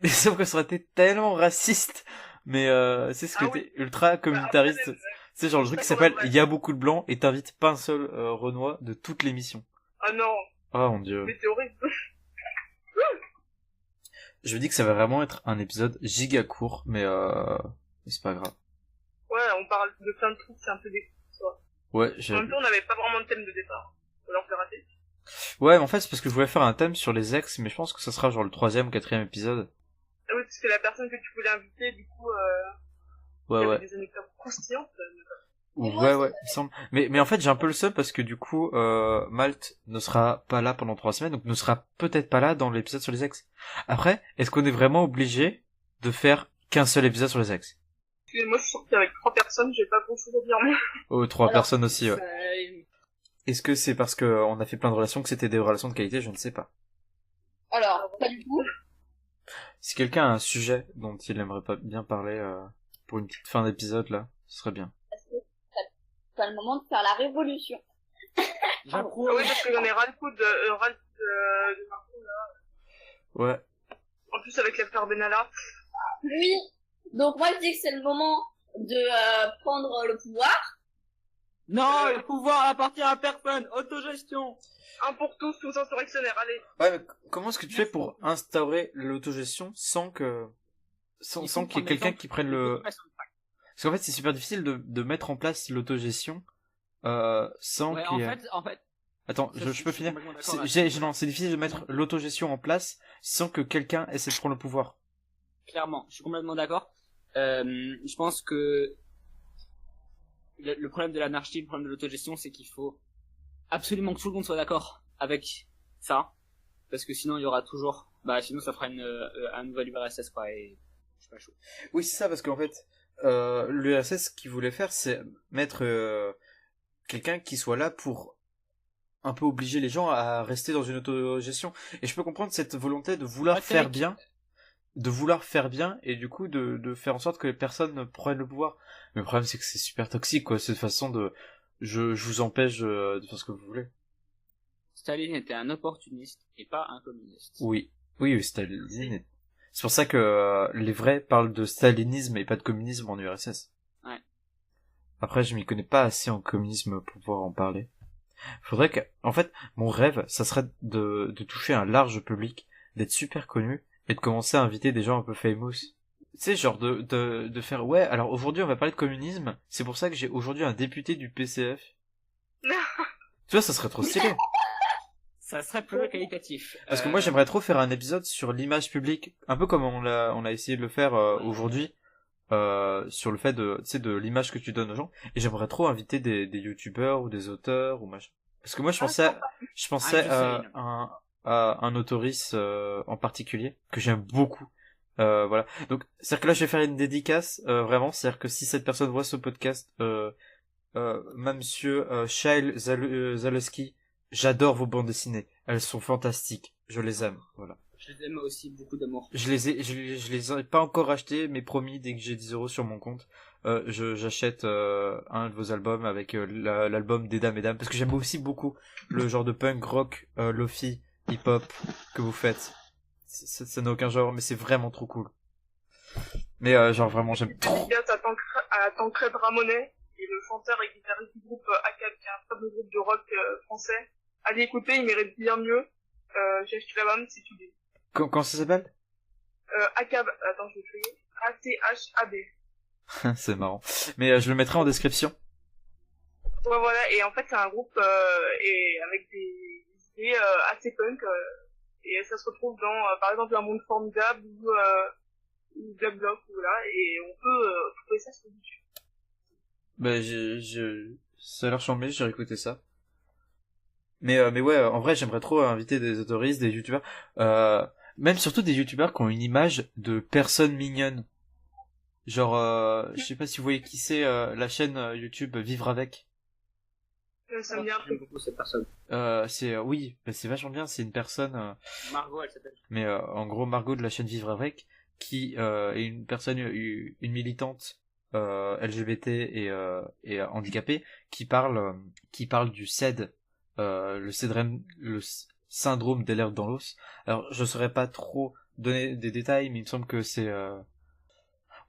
Mais sauf que ça aurait été tellement raciste. Mais c'est ce côté ultra communautariste. C'est genre le truc qui s'appelle il y a beaucoup de blancs et t'invites pas un seul Renoir de toute l'émission. Ah non. Oh mon dieu. Mais c'est horrible. Je me dis que ça va vraiment être un épisode giga court, mais c'est pas grave. Ouais, on parle de plein de trucs, c'est un peu des... Ouais, en même temps, on n'avait pas vraiment de thème de départ. Ou alors, on l'a raté. Ouais, mais en fait, c'est parce que je voulais faire un thème sur les ex, mais je pense que ça sera genre le 3e ou 4e épisode. Ah oui, parce que la personne que tu voulais inviter, du coup, ouais, il y avait ouais. des anecdotes croustillantes. Ouais, il me semble. Mais en fait, j'ai un peu le seum parce que du coup, Malte ne sera pas là pendant 3 semaines, donc ne sera peut-être pas là dans l'épisode sur les ex. Après, est-ce qu'on est vraiment obligé de faire qu'un seul épisode sur les ex? Moi, je suis sortie avec 3 personnes, j'ai pas grand chose à dire, moi. Oh, 3 personnes aussi, ouais. Est-ce que c'est parce que on a fait plein de relations que c'était des relations de qualité? Je ne sais pas. Alors, pas du tout. Si quelqu'un a un sujet dont il aimerait pas bien parler pour une petite fin d'épisode, là, ce serait bien. Parce que c'est le moment de faire la révolution. J'approuve. Ah oui, parce que j'en ai ras le coup de Marco, là. Ouais. En plus, avec l'affaire Benalla. Oui. Donc moi, je dis que c'est le moment de prendre le pouvoir. Non, le pouvoir appartient à personne. Autogestion. Un pour tous, tous insurrectionnaires, allez. Ouais, mais comment est-ce que tu fais pour instaurer l'autogestion sans qu'il y ait quelqu'un qui prenne le... Parce qu'en fait, c'est super difficile de mettre en place l'autogestion sans ouais, qu'il y ait... en fait... Attends, je peux finir. Non, c'est difficile de mettre l'autogestion en place sans que quelqu'un essaie de prendre le pouvoir. Clairement, je suis complètement d'accord. Je pense que le problème de l'anarchie, le problème de l'autogestion, c'est qu'il faut absolument que tout le monde soit d'accord avec ça, parce que sinon il y aura toujours, sinon ça fera un nouvel URSS quoi, et je suis pas chaud. Oui, c'est ça, parce qu'en fait, l'URSS, ce qu'il voulait faire, c'est mettre quelqu'un qui soit là pour un peu obliger les gens à rester dans une autogestion. Et je peux comprendre cette volonté de vouloir faire bien. Et du coup de faire en sorte que les personnes prennent le pouvoir. Mais le problème c'est que c'est super toxique quoi, cette façon de je vous empêche de faire ce que vous voulez. Staline était un opportuniste et pas un communiste. Oui, Staline. C'est pour ça que les vrais parlent de stalinisme et pas de communisme en URSS. Ouais. Après je m'y connais pas assez en communisme pour pouvoir en parler. Faudrait que, en fait, mon rêve, ça serait de toucher un large public, d'être super connu, et de commencer à inviter des gens un peu famous. Tu sais, genre de faire, ouais, alors aujourd'hui on va parler de communisme, c'est pour ça que j'ai aujourd'hui un député du PCF. Tu vois, ça serait trop stylé. Ça serait plus qualitatif. Parce que moi j'aimerais trop faire un épisode sur l'image publique, un peu comme on a essayé de le faire aujourd'hui, sur le fait de, tu sais, de l'image que tu donnes aux gens, et j'aimerais trop inviter des youtubeurs ou des auteurs ou machin. Parce que moi je pensais à un autoriste en particulier que j'aime beaucoup. Voilà. Donc c'est-à-dire que là je vais faire une dédicace vraiment, c'est-à-dire que si cette personne voit ce podcast, monsieur Shail Zalewski, j'adore vos bandes dessinées, elles sont fantastiques, je les aime, voilà. Je les aime aussi, beaucoup d'amour. Je les ai pas encore achetés, mais promis, dès que j'ai 10 € sur mon compte, j'achète un de vos albums avec l'album des dames et dames, parce que j'aime aussi beaucoup le genre de punk rock, lofi, hip-hop que vous faites. Ça n'a aucun genre, mais c'est vraiment trop cool. Mais genre vraiment j'aime trop. À Tancred Ramonet, qui est le chanteur et guitariste du groupe ACAB, qui est un très beau groupe de rock français. Allez écouter, il mérite bien mieux. J'ai acheté l'album, c'est tout dit. Comment ça s'appelle? ACAB, attends, je vais essayer. ACHAB. C'est marrant. Mais je le mettrai en description. Ouais, voilà, et en fait, c'est un groupe et avec des idées assez punk. Et ça se retrouve dans, par exemple, Un Monde Formidable ou Black Bloc, voilà, et on peut trouver ça sur YouTube. Bah, ça a l'air chambé, j'ai écouté ça. Mais ouais, en vrai, j'aimerais trop inviter des autoristes, des youtubeurs. Même surtout des youtubeurs qui ont une image de personnes mignonnes. Genre, je sais pas si vous voyez qui c'est, la chaîne YouTube Vivre avec. Ça me dit un J'aime truc. beaucoup cette personne. Oui, bah, c'est vachement bien, c'est une personne, Margot, elle s'appelle. mais en gros Margot de la chaîne Vivre avec, qui est une personne, une militante LGBT et handicapée, qui parle du CED, le syndrome des lèvres dans l'os. Alors je saurais pas trop donner des détails, mais il me semble que c'est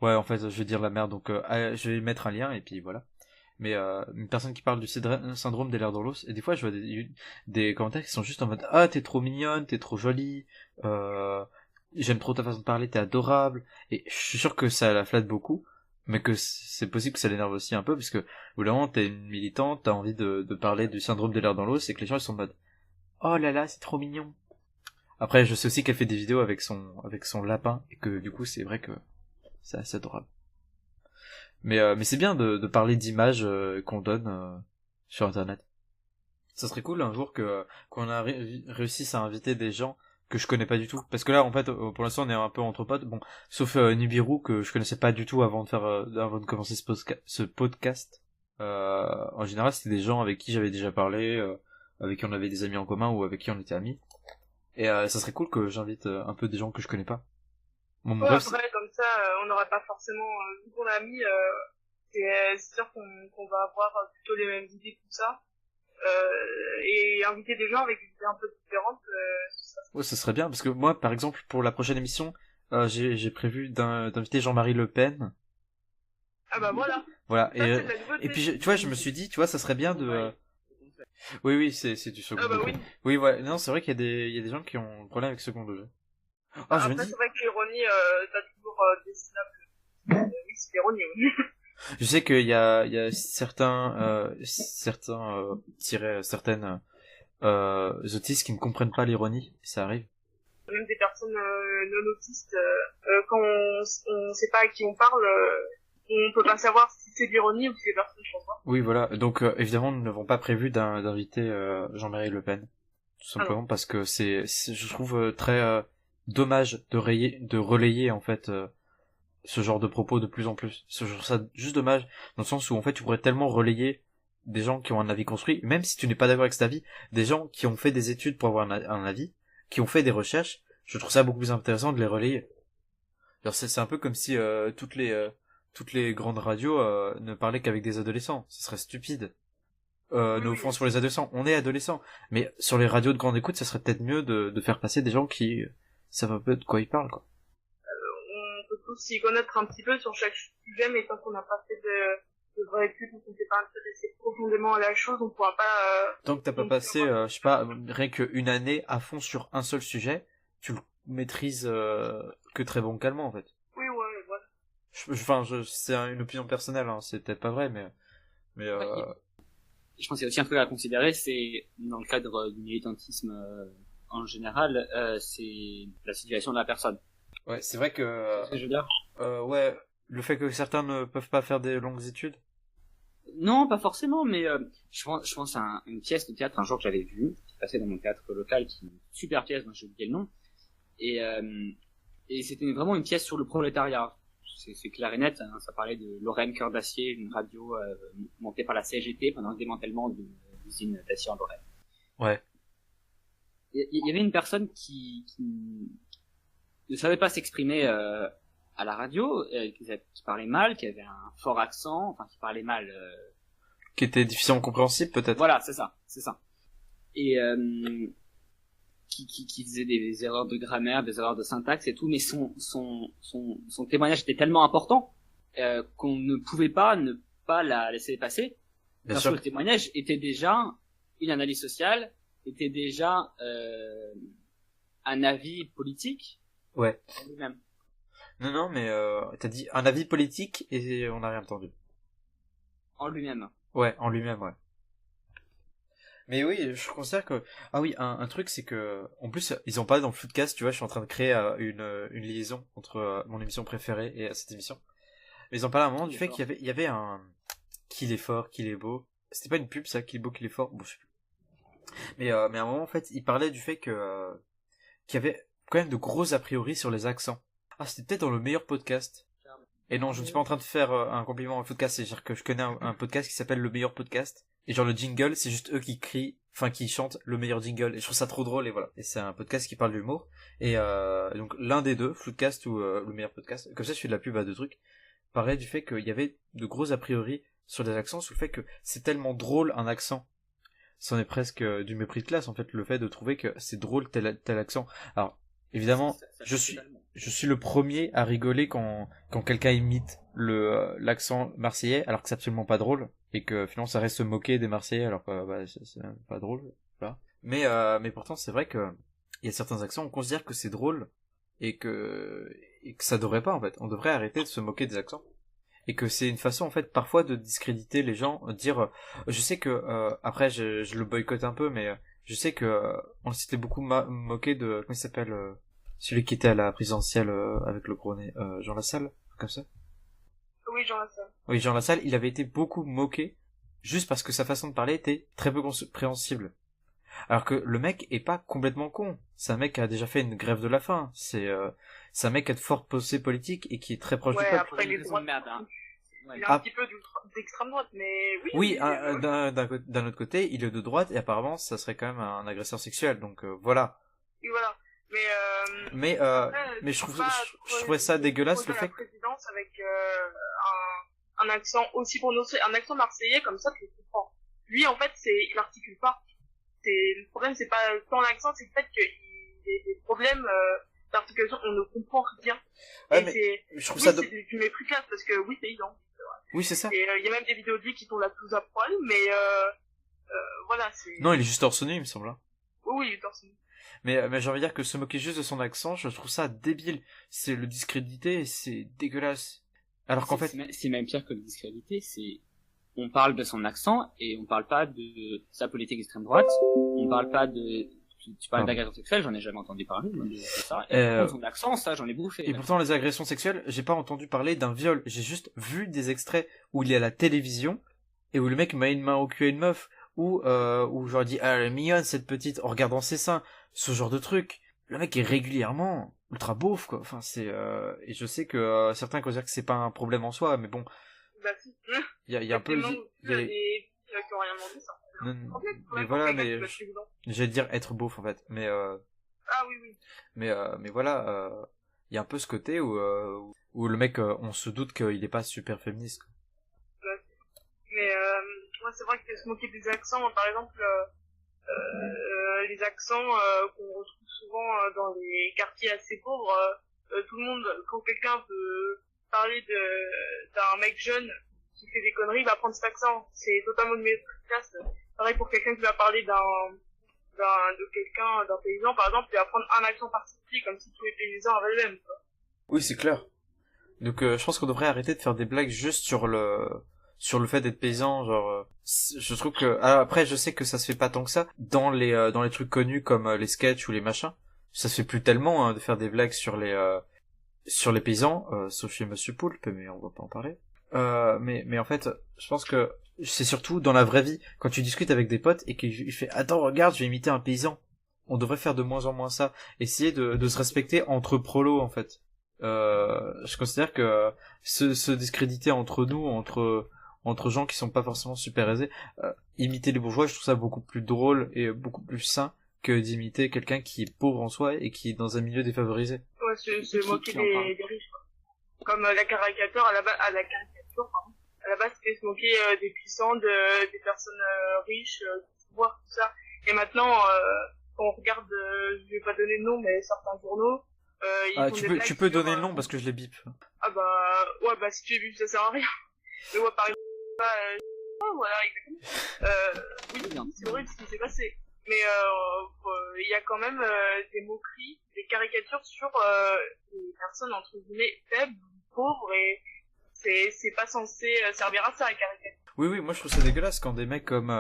ouais, en fait je vais dire la merde, donc je vais mettre un lien et puis voilà. Mais une personne qui parle du syndrome des lèvres dans l'os, et des fois je vois des commentaires qui sont juste en mode ah t'es trop mignonne, t'es trop jolie, j'aime trop ta façon de parler, t'es adorable, et je suis sûr que ça la flatte beaucoup, mais que c'est possible que ça l'énerve aussi un peu, parce que au bout d'un moment t'es une militante, t'as envie de parler du syndrome des lèvres dans l'os, et que les gens ils sont en mode oh là là c'est trop mignon. Après je sais aussi qu'elle fait des vidéos avec son lapin, et que du coup c'est vrai que c'est assez adorable. Mais c'est bien de parler d'images qu'on donne sur internet. Ça serait cool un jour qu'on réussisse à inviter des gens que je connais pas du tout, parce que là en fait pour l'instant on est un peu entre potes, bon sauf Nibiru que je connaissais pas du tout avant de commencer ce podcast. En général c'était des gens avec qui j'avais déjà parlé, avec qui on avait des amis en commun ou avec qui on était amis, et ça serait cool que j'invite un peu des gens que je connais pas. Bon, Ouais, bref, après, comme ça, on n'aurait pas forcément, vu qu'on a mis, c'est sûr qu'on va avoir plutôt les mêmes idées, tout ça. Et inviter des gens avec des idées un peu différentes, ouais, ça serait bien, parce que moi, par exemple, pour la prochaine émission, j'ai prévu d'inviter Jean-Marie Le Pen. ah bah voilà. Voilà, Ça, c'est de la nouveauté. et puis, tu vois, je me suis dit, tu vois, ça serait bien de... Oui, c'est du second Ah bah degré. oui. Oui, ouais, non, c'est vrai qu'il y a des gens qui ont un problème avec second degré. Ah, je me Après, dis, c'est vrai que l'ironie, t'as toujours des syllabes. Oui, c'est l'ironie, oui. je sais qu'il y a certaines autistes qui ne comprennent pas l'ironie, ça arrive. Même des personnes non autistes, quand on sait pas à qui on parle, on peut pas savoir si c'est de l'ironie ou si les personnes chantent pas. Oui, voilà. Donc, évidemment, nous n'avons pas prévu d'inviter Jean-Marie Le Pen. Tout simplement parce que je trouve très dommage de relayer, en fait, ce genre de propos de plus en plus. Je trouve ça juste dommage, dans le sens où, en fait, tu pourrais tellement relayer des gens qui ont un avis construit, même si tu n'es pas d'accord avec cet avis, des gens qui ont fait des études pour avoir un avis, qui ont fait des recherches. Je trouve ça beaucoup plus intéressant de les relayer. Alors, c'est un peu comme si toutes les grandes radios ne parlaient qu'avec des adolescents. Ce serait stupide. No offense pour les adolescents, on est adolescents. Mais sur les radios de grande écoute, ça serait peut-être mieux de faire passer des gens qui savent un peu de quoi ils parlent, quoi. On peut tous s'y connaître un petit peu sur chaque sujet, mais tant qu'on n'a pas fait de vraies études ou qu'on s'est pas intéressé profondément à la chose, on pourra pas... Tant que t'as pas passé, je sais pas, rien qu'une année à fond sur un seul sujet, tu le maîtrises que très bancalement, en fait. Oui, ouais, voilà. C'est une opinion personnelle, hein, c'est peut-être pas vrai, mais Je pense qu'il y a aussi un truc à considérer, c'est dans le cadre du militantisme en général, c'est la situation de la personne. ouais, c'est vrai que, C'est ce que je veux dire. ouais, le fait que certains ne peuvent pas faire des longues études. Non, pas forcément, mais je pense à une pièce de théâtre un jour que j'avais vue, qui passait dans mon théâtre local, qui est une super pièce, dont j'ai oublié le nom, et c'était vraiment une pièce sur le prolétariat. C'est clair et net, hein, ça parlait de Lorraine Cœur d'Acier, une radio montée par la CGT pendant le démantèlement d'une usine d'acier en Lorraine. Ouais. Il y avait une personne qui ne savait pas s'exprimer à la radio, qui parlait mal, qui avait un fort accent, enfin qui parlait mal. Qui était difficilement compréhensible, peut-être. Voilà, c'est ça. Et qui faisait des erreurs de grammaire, des erreurs de syntaxe et tout, mais son témoignage était tellement important qu'on ne pouvait pas ne pas la laisser passer. Bien Parce sûr. que le témoignage était déjà une analyse sociale, était déjà un avis politique. Ouais. En lui-même. Non, mais t'as dit un avis politique et on n'a rien entendu. En lui-même. Ouais, en lui-même, ouais. Mais oui, je considère que... Ah oui, un truc, c'est que... En plus, ils ont parlé dans le Floodcast, tu vois, je suis en train de créer une liaison entre mon émission préférée et cette émission. Mais ils ont parlé à un moment du fait qu'il y avait un... Qu'il est fort, qu'il est beau. C'était pas une pub, ça, qu'il est beau, qu'il est fort. Bon, je sais plus. Mais à un moment, en fait, ils parlaient du fait que... qu'il y avait... quand même de gros a priori sur les accents. Ah, c'était peut-être dans le meilleur podcast. Et non, je ne suis pas en train de faire un compliment au podcast, c'est-à-dire que je connais un podcast qui s'appelle Le Meilleur Podcast. Et genre le jingle, c'est juste eux qui crient, enfin qui chantent le meilleur jingle. Et je trouve ça trop drôle et voilà. Et c'est un podcast qui parle d'humour. Et donc l'un des deux, Floodcast ou Le Meilleur Podcast, comme ça je fais de la pub à deux trucs, parlait du fait qu'il y avait de gros a priori sur les accents, sur le fait que c'est tellement drôle un accent. C'en est presque du mépris de classe en fait, le fait de trouver que c'est drôle tel accent. Alors évidemment, je suis le premier à rigoler quand quelqu'un imite l'accent marseillais alors que c'est absolument pas drôle et que finalement ça reste se moquer des Marseillais alors que bah, c'est pas drôle, voilà. Mais pourtant c'est vrai que il y a certains accents on considère que c'est drôle et que ça devrait pas en fait. On devrait arrêter de se moquer des accents et que c'est une façon en fait parfois de discréditer les gens, dire je sais que après je le boycotte un peu mais je sais que on s'était beaucoup moqué de comment il s'appelle celui qui était à la présidentielle avec le gros nez, Jean Lassalle, comme ça. Oui, Jean Lassalle. Oui, Jean Lassalle, il avait été beaucoup moqué juste parce que sa façon de parler était très peu compréhensible. Alors que le mec est pas complètement con. C'est un mec qui a déjà fait une grève de la faim. C'est un mec qui a de fortes pensées politiques et qui est très proche du peuple. Après les droits de merde, hein. Il a un petit peu d'extrême droite, mais oui. Oui, d'un autre côté, il est de droite et apparemment, ça serait quand même un agresseur sexuel. Donc voilà. Et voilà. Mais je trouvais ça dégueulasse le fait que la présidence avec un accent aussi prononcé, un accent marseillais comme ça, tu le comprends. Lui, en fait, il articule pas. Le problème, c'est pas tant l'accent, c'est le fait qu'il y a des problèmes d'articulation, on ne comprend rien. Ouais, et mais je trouve ça c'est du mépris de classe parce que oui, paysan. Oui, c'est ça. Et il y a même des vidéos de lui qui sont là tous à poil, mais voilà, c'est... Non, il est juste torse nu, il me semble. Oui, il est torse nu. Mais j'ai envie de dire que se moquer juste de son accent, je trouve ça débile. C'est le discréditer, c'est dégueulasse. Alors qu'en fait... C'est même pire que le discréditer, c'est... On parle de son accent et on parle pas de sa politique extrême droite, on parle pas de... Tu parles d'agression sexuelle, j'en ai jamais entendu parler, de ça. Et son accent, ça, j'en ai bouffé. Et pourtant, les agressions sexuelles, j'ai pas entendu parler d'un viol. J'ai juste vu des extraits où il est à la télévision et où le mec met une main au cul à une meuf, où genre dit ah elle est mignonne cette petite en regardant ses seins, ce genre de truc. Le mec est régulièrement ultra beauf quoi. Enfin c'est et je sais que certains considèrent que c'est pas un problème en soi, mais bon. Bah si. Il y a un peu qui ont rien demandé ça. Mais voilà, mais j'allais dire être beauf en fait, mais ah oui. Mais voilà, il y a un peu ce côté où le mec, on se doute qu'il est pas super féministe. Quoi. Mais moi c'est vrai que se moquer des accents, par exemple, les accents qu'on retrouve souvent dans les quartiers assez pauvres, tout le monde, quand quelqu'un peut parler d'un mec jeune qui fait des conneries, il va prendre cet accent. C'est totalement de mépris de classe. Pareil pour quelqu'un qui va parler d'un paysan, par exemple, il va prendre un accent particulier, comme si tous les paysans avaient le même, quoi. Oui, c'est clair. Donc, je pense qu'on devrait arrêter de faire des blagues juste sur le fait d'être paysan, genre, je trouve que, après, je sais que ça se fait pas tant que ça, dans les trucs connus comme les sketchs ou les machins, ça se fait plus tellement, hein, de faire des blagues sur les paysans, sauf chez Monsieur Poulpe, mais on va pas en parler. Mais en fait, je pense que c'est surtout dans la vraie vie, quand tu discutes avec des potes et qu'il fait attends regarde je vais imiter un paysan, on devrait faire de moins en moins ça, essayer de se respecter entre prolos en fait. Je considère que se discréditer entre nous, entre gens qui sont pas forcément super aisés, imiter les bourgeois, je trouve ça beaucoup plus drôle et beaucoup plus sain que d'imiter quelqu'un qui est pauvre en soi et qui est dans un milieu défavorisé. Ouais, se moquer des riches, quoi. Comme la caricature à la base, c'était se moquer des puissants, des personnes riches, du pouvoir, tout ça. Et maintenant, quand on regarde, je vais pas donner de nom, mais certains journaux, tu peux donner le nom parce que je les bip. Ah bah, ouais, bah si tu les bip, ça sert à rien. Mais ouais, par exemple, voilà, exactement. Oui, c'est horrible ce qui s'est passé. Mais il y a quand même des moqueries, des caricatures sur les personnes entre guillemets faibles, pauvres, et c'est pas censé servir à ça la caricature. Oui, moi je trouve ça dégueulasse quand des mecs comme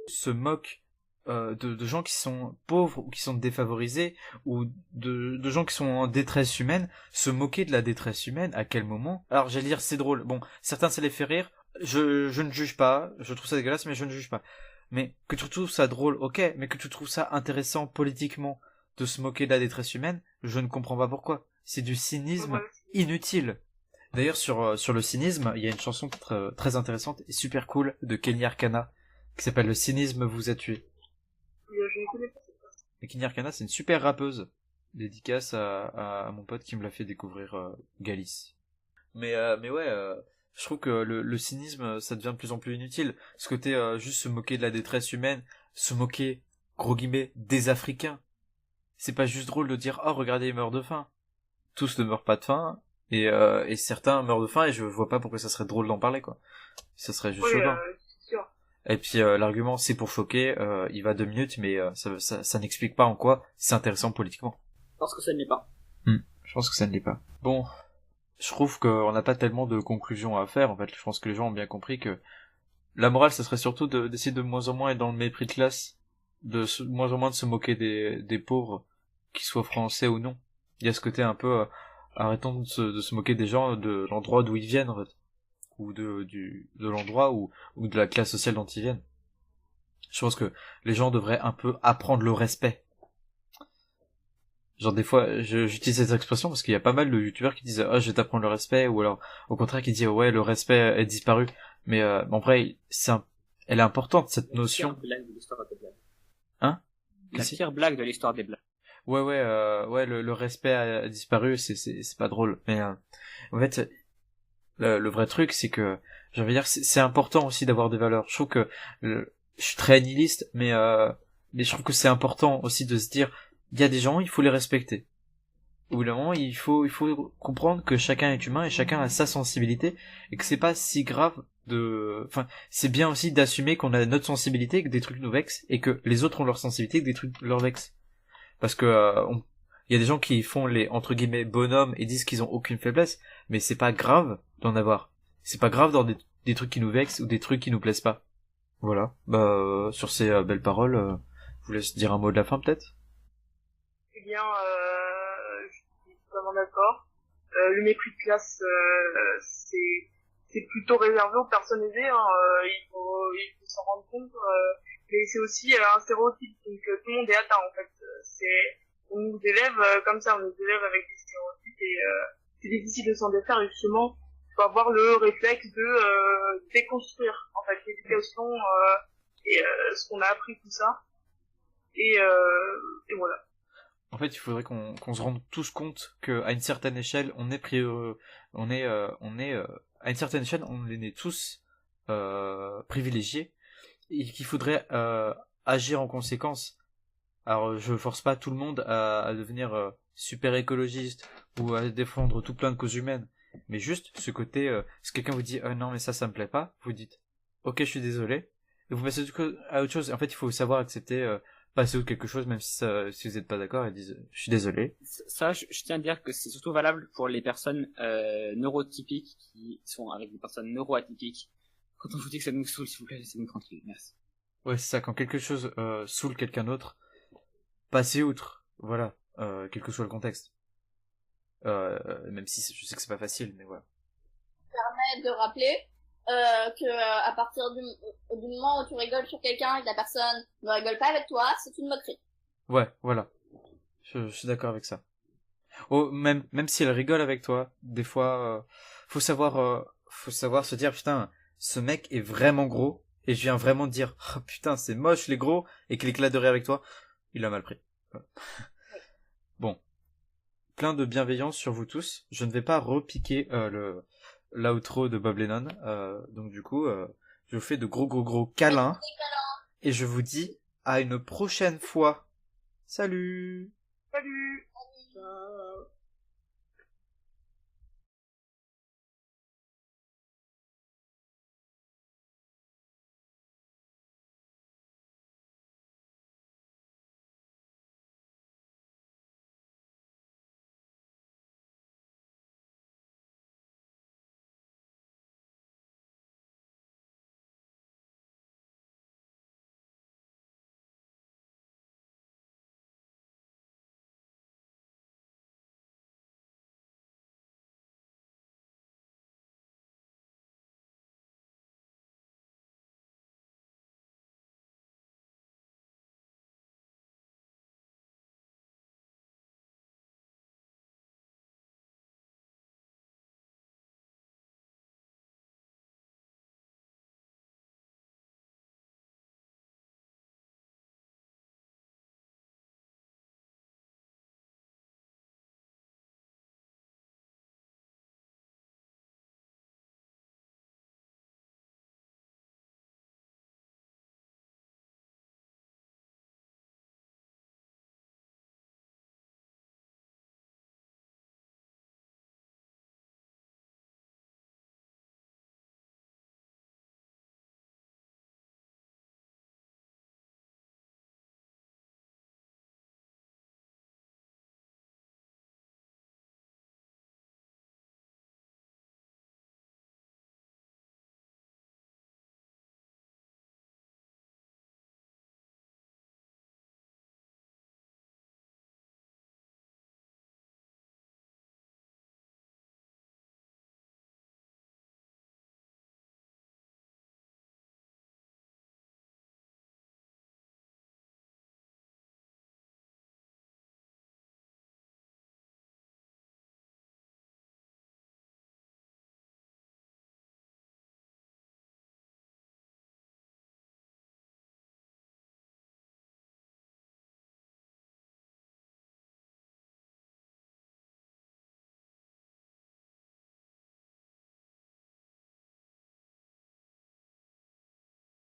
se moquent de gens qui sont pauvres ou qui sont défavorisés ou de gens qui sont en détresse humaine, se moquer de la détresse humaine. À quel moment? Alors j'allais dire c'est drôle. Bon, certains ça les fait rire. Je ne juge pas. Je trouve ça dégueulasse, mais je ne juge pas. Mais que tu trouves ça drôle, ok, mais que tu trouves ça intéressant politiquement de se moquer de la détresse humaine, je ne comprends pas pourquoi. C'est du cynisme inutile. D'ailleurs, sur le cynisme, il y a une chanson très intéressante et super cool de Kenny Arcana qui s'appelle Le cynisme vous a tué. Je ne connais pas cette personne. Et Kenny Arcana, c'est une super rappeuse. Dédicace à mon pote qui me l'a fait découvrir Galice. Mais ouais, je trouve que le cynisme, ça devient de plus en plus inutile. Ce côté juste se moquer de la détresse humaine, se moquer, gros guillemets, des Africains. C'est pas juste drôle de dire, oh regardez, ils meurent de faim. Tous ne meurent pas de faim, et certains meurent de faim, et je vois pas pourquoi ça serait drôle d'en parler, quoi. Ça serait juste choquant. C'est sûr. Et puis l'argument, c'est pour choquer, il va 2 minutes, mais ça n'explique pas en quoi c'est intéressant politiquement. Parce que ça ne l'est pas. Je pense que ça ne l'est pas. Bon, je trouve qu'on n'a pas tellement de conclusions à faire, en fait. Je pense que les gens ont bien compris que la morale, ça serait surtout d'essayer de moins en moins être dans le mépris de classe, moins en moins de se moquer des pauvres, qu'ils soient français ou non. Il y a ce côté un peu, arrêtons de se moquer des gens de l'endroit d'où ils viennent, en fait. Ou de l'endroit ou de la classe sociale dont ils viennent. Je pense que les gens devraient un peu apprendre le respect. Genre des fois, j'utilise cette expression parce qu'il y a pas mal de youtubeurs qui disent je vais t'apprendre le respect, ou alors au contraire qui disent ouais, le respect est disparu. Mais en vrai, elle est importante cette notion. Hein? La pire blague de l'histoire des blagues. Ouais, le respect a disparu, c'est pas drôle. Mais en fait, le vrai truc, c'est que, je veux dire, c'est important aussi d'avoir des valeurs. Je trouve que, je suis très nihiliste, mais je trouve que c'est important aussi de se dire, il y a des gens, il faut les respecter. Au bout d'un moment, il faut comprendre que chacun est humain et chacun a sa sensibilité, et que c'est pas si grave enfin, c'est bien aussi d'assumer qu'on a notre sensibilité, que des trucs nous vexent, et que les autres ont leur sensibilité, que des trucs leur vexent. Parce que, il y a des gens qui font les, entre guillemets, bonhommes et disent qu'ils ont aucune faiblesse, mais c'est pas grave d'en avoir. C'est pas grave dans des trucs qui nous vexent ou des trucs qui nous plaisent pas. Voilà. Sur ces belles paroles, je vous laisse dire un mot de la fin, peut-être? Eh bien, je suis totalement d'accord. Le mépris de classe, c'est plutôt réservé aux personnes aisées, hein. Il faut s'en rendre compte. Mais c'est aussi un stéréotype, donc tout le monde est atteint, en fait. On nous élève comme ça, on nous élève avec des stéréotypes, et c'est difficile de s'en défaire, et justement, il faut avoir le réflexe de déconstruire, en fait, l'éducation et ce qu'on a appris, tout ça. Et voilà. En fait, il faudrait qu'on se rende tous compte qu'à une certaine échelle, à une certaine échelle, on est tous privilégiés, et qu'il faudrait agir en conséquence. Alors, je force pas tout le monde à devenir super écologiste ou à défendre tout plein de causes humaines, mais juste ce côté, si quelqu'un vous dit non mais ça me plaît pas, vous dites ok, je suis désolé, et vous passez à autre chose. En fait, il faut savoir accepter, passer outre quelque chose, même si vous êtes pas d'accord, et disent je suis désolé. Ça, je tiens à dire que c'est surtout valable pour les personnes neurotypiques qui sont avec des personnes neuroatypiques. Quand on vous dit que ça nous saoule, s'il vous plaît, laissez-nous tranquille, merci. Ouais, c'est ça, quand quelque chose saoule quelqu'un d'autre, passez outre, voilà, quel que soit le contexte. Même si je sais que c'est pas facile, mais voilà. Ça permet de rappeler que à partir du moment où tu rigoles sur quelqu'un et que la personne ne rigole pas avec toi, c'est une moquerie. Ouais, voilà. Je suis d'accord avec ça. Oh, même si elle rigole avec toi, des fois, faut savoir se dire, putain, ce mec est vraiment gros, et je viens vraiment de dire, oh, putain, c'est moche les gros, et qu'il éclate de rire avec toi, il a mal pris. Bon. Plein de bienveillance sur vous tous. Je ne vais pas repiquer l'outro de Bob Lennon, donc du coup, je vous fais de gros câlins, et je vous dis à une prochaine fois. Salut! Salut! Ciao.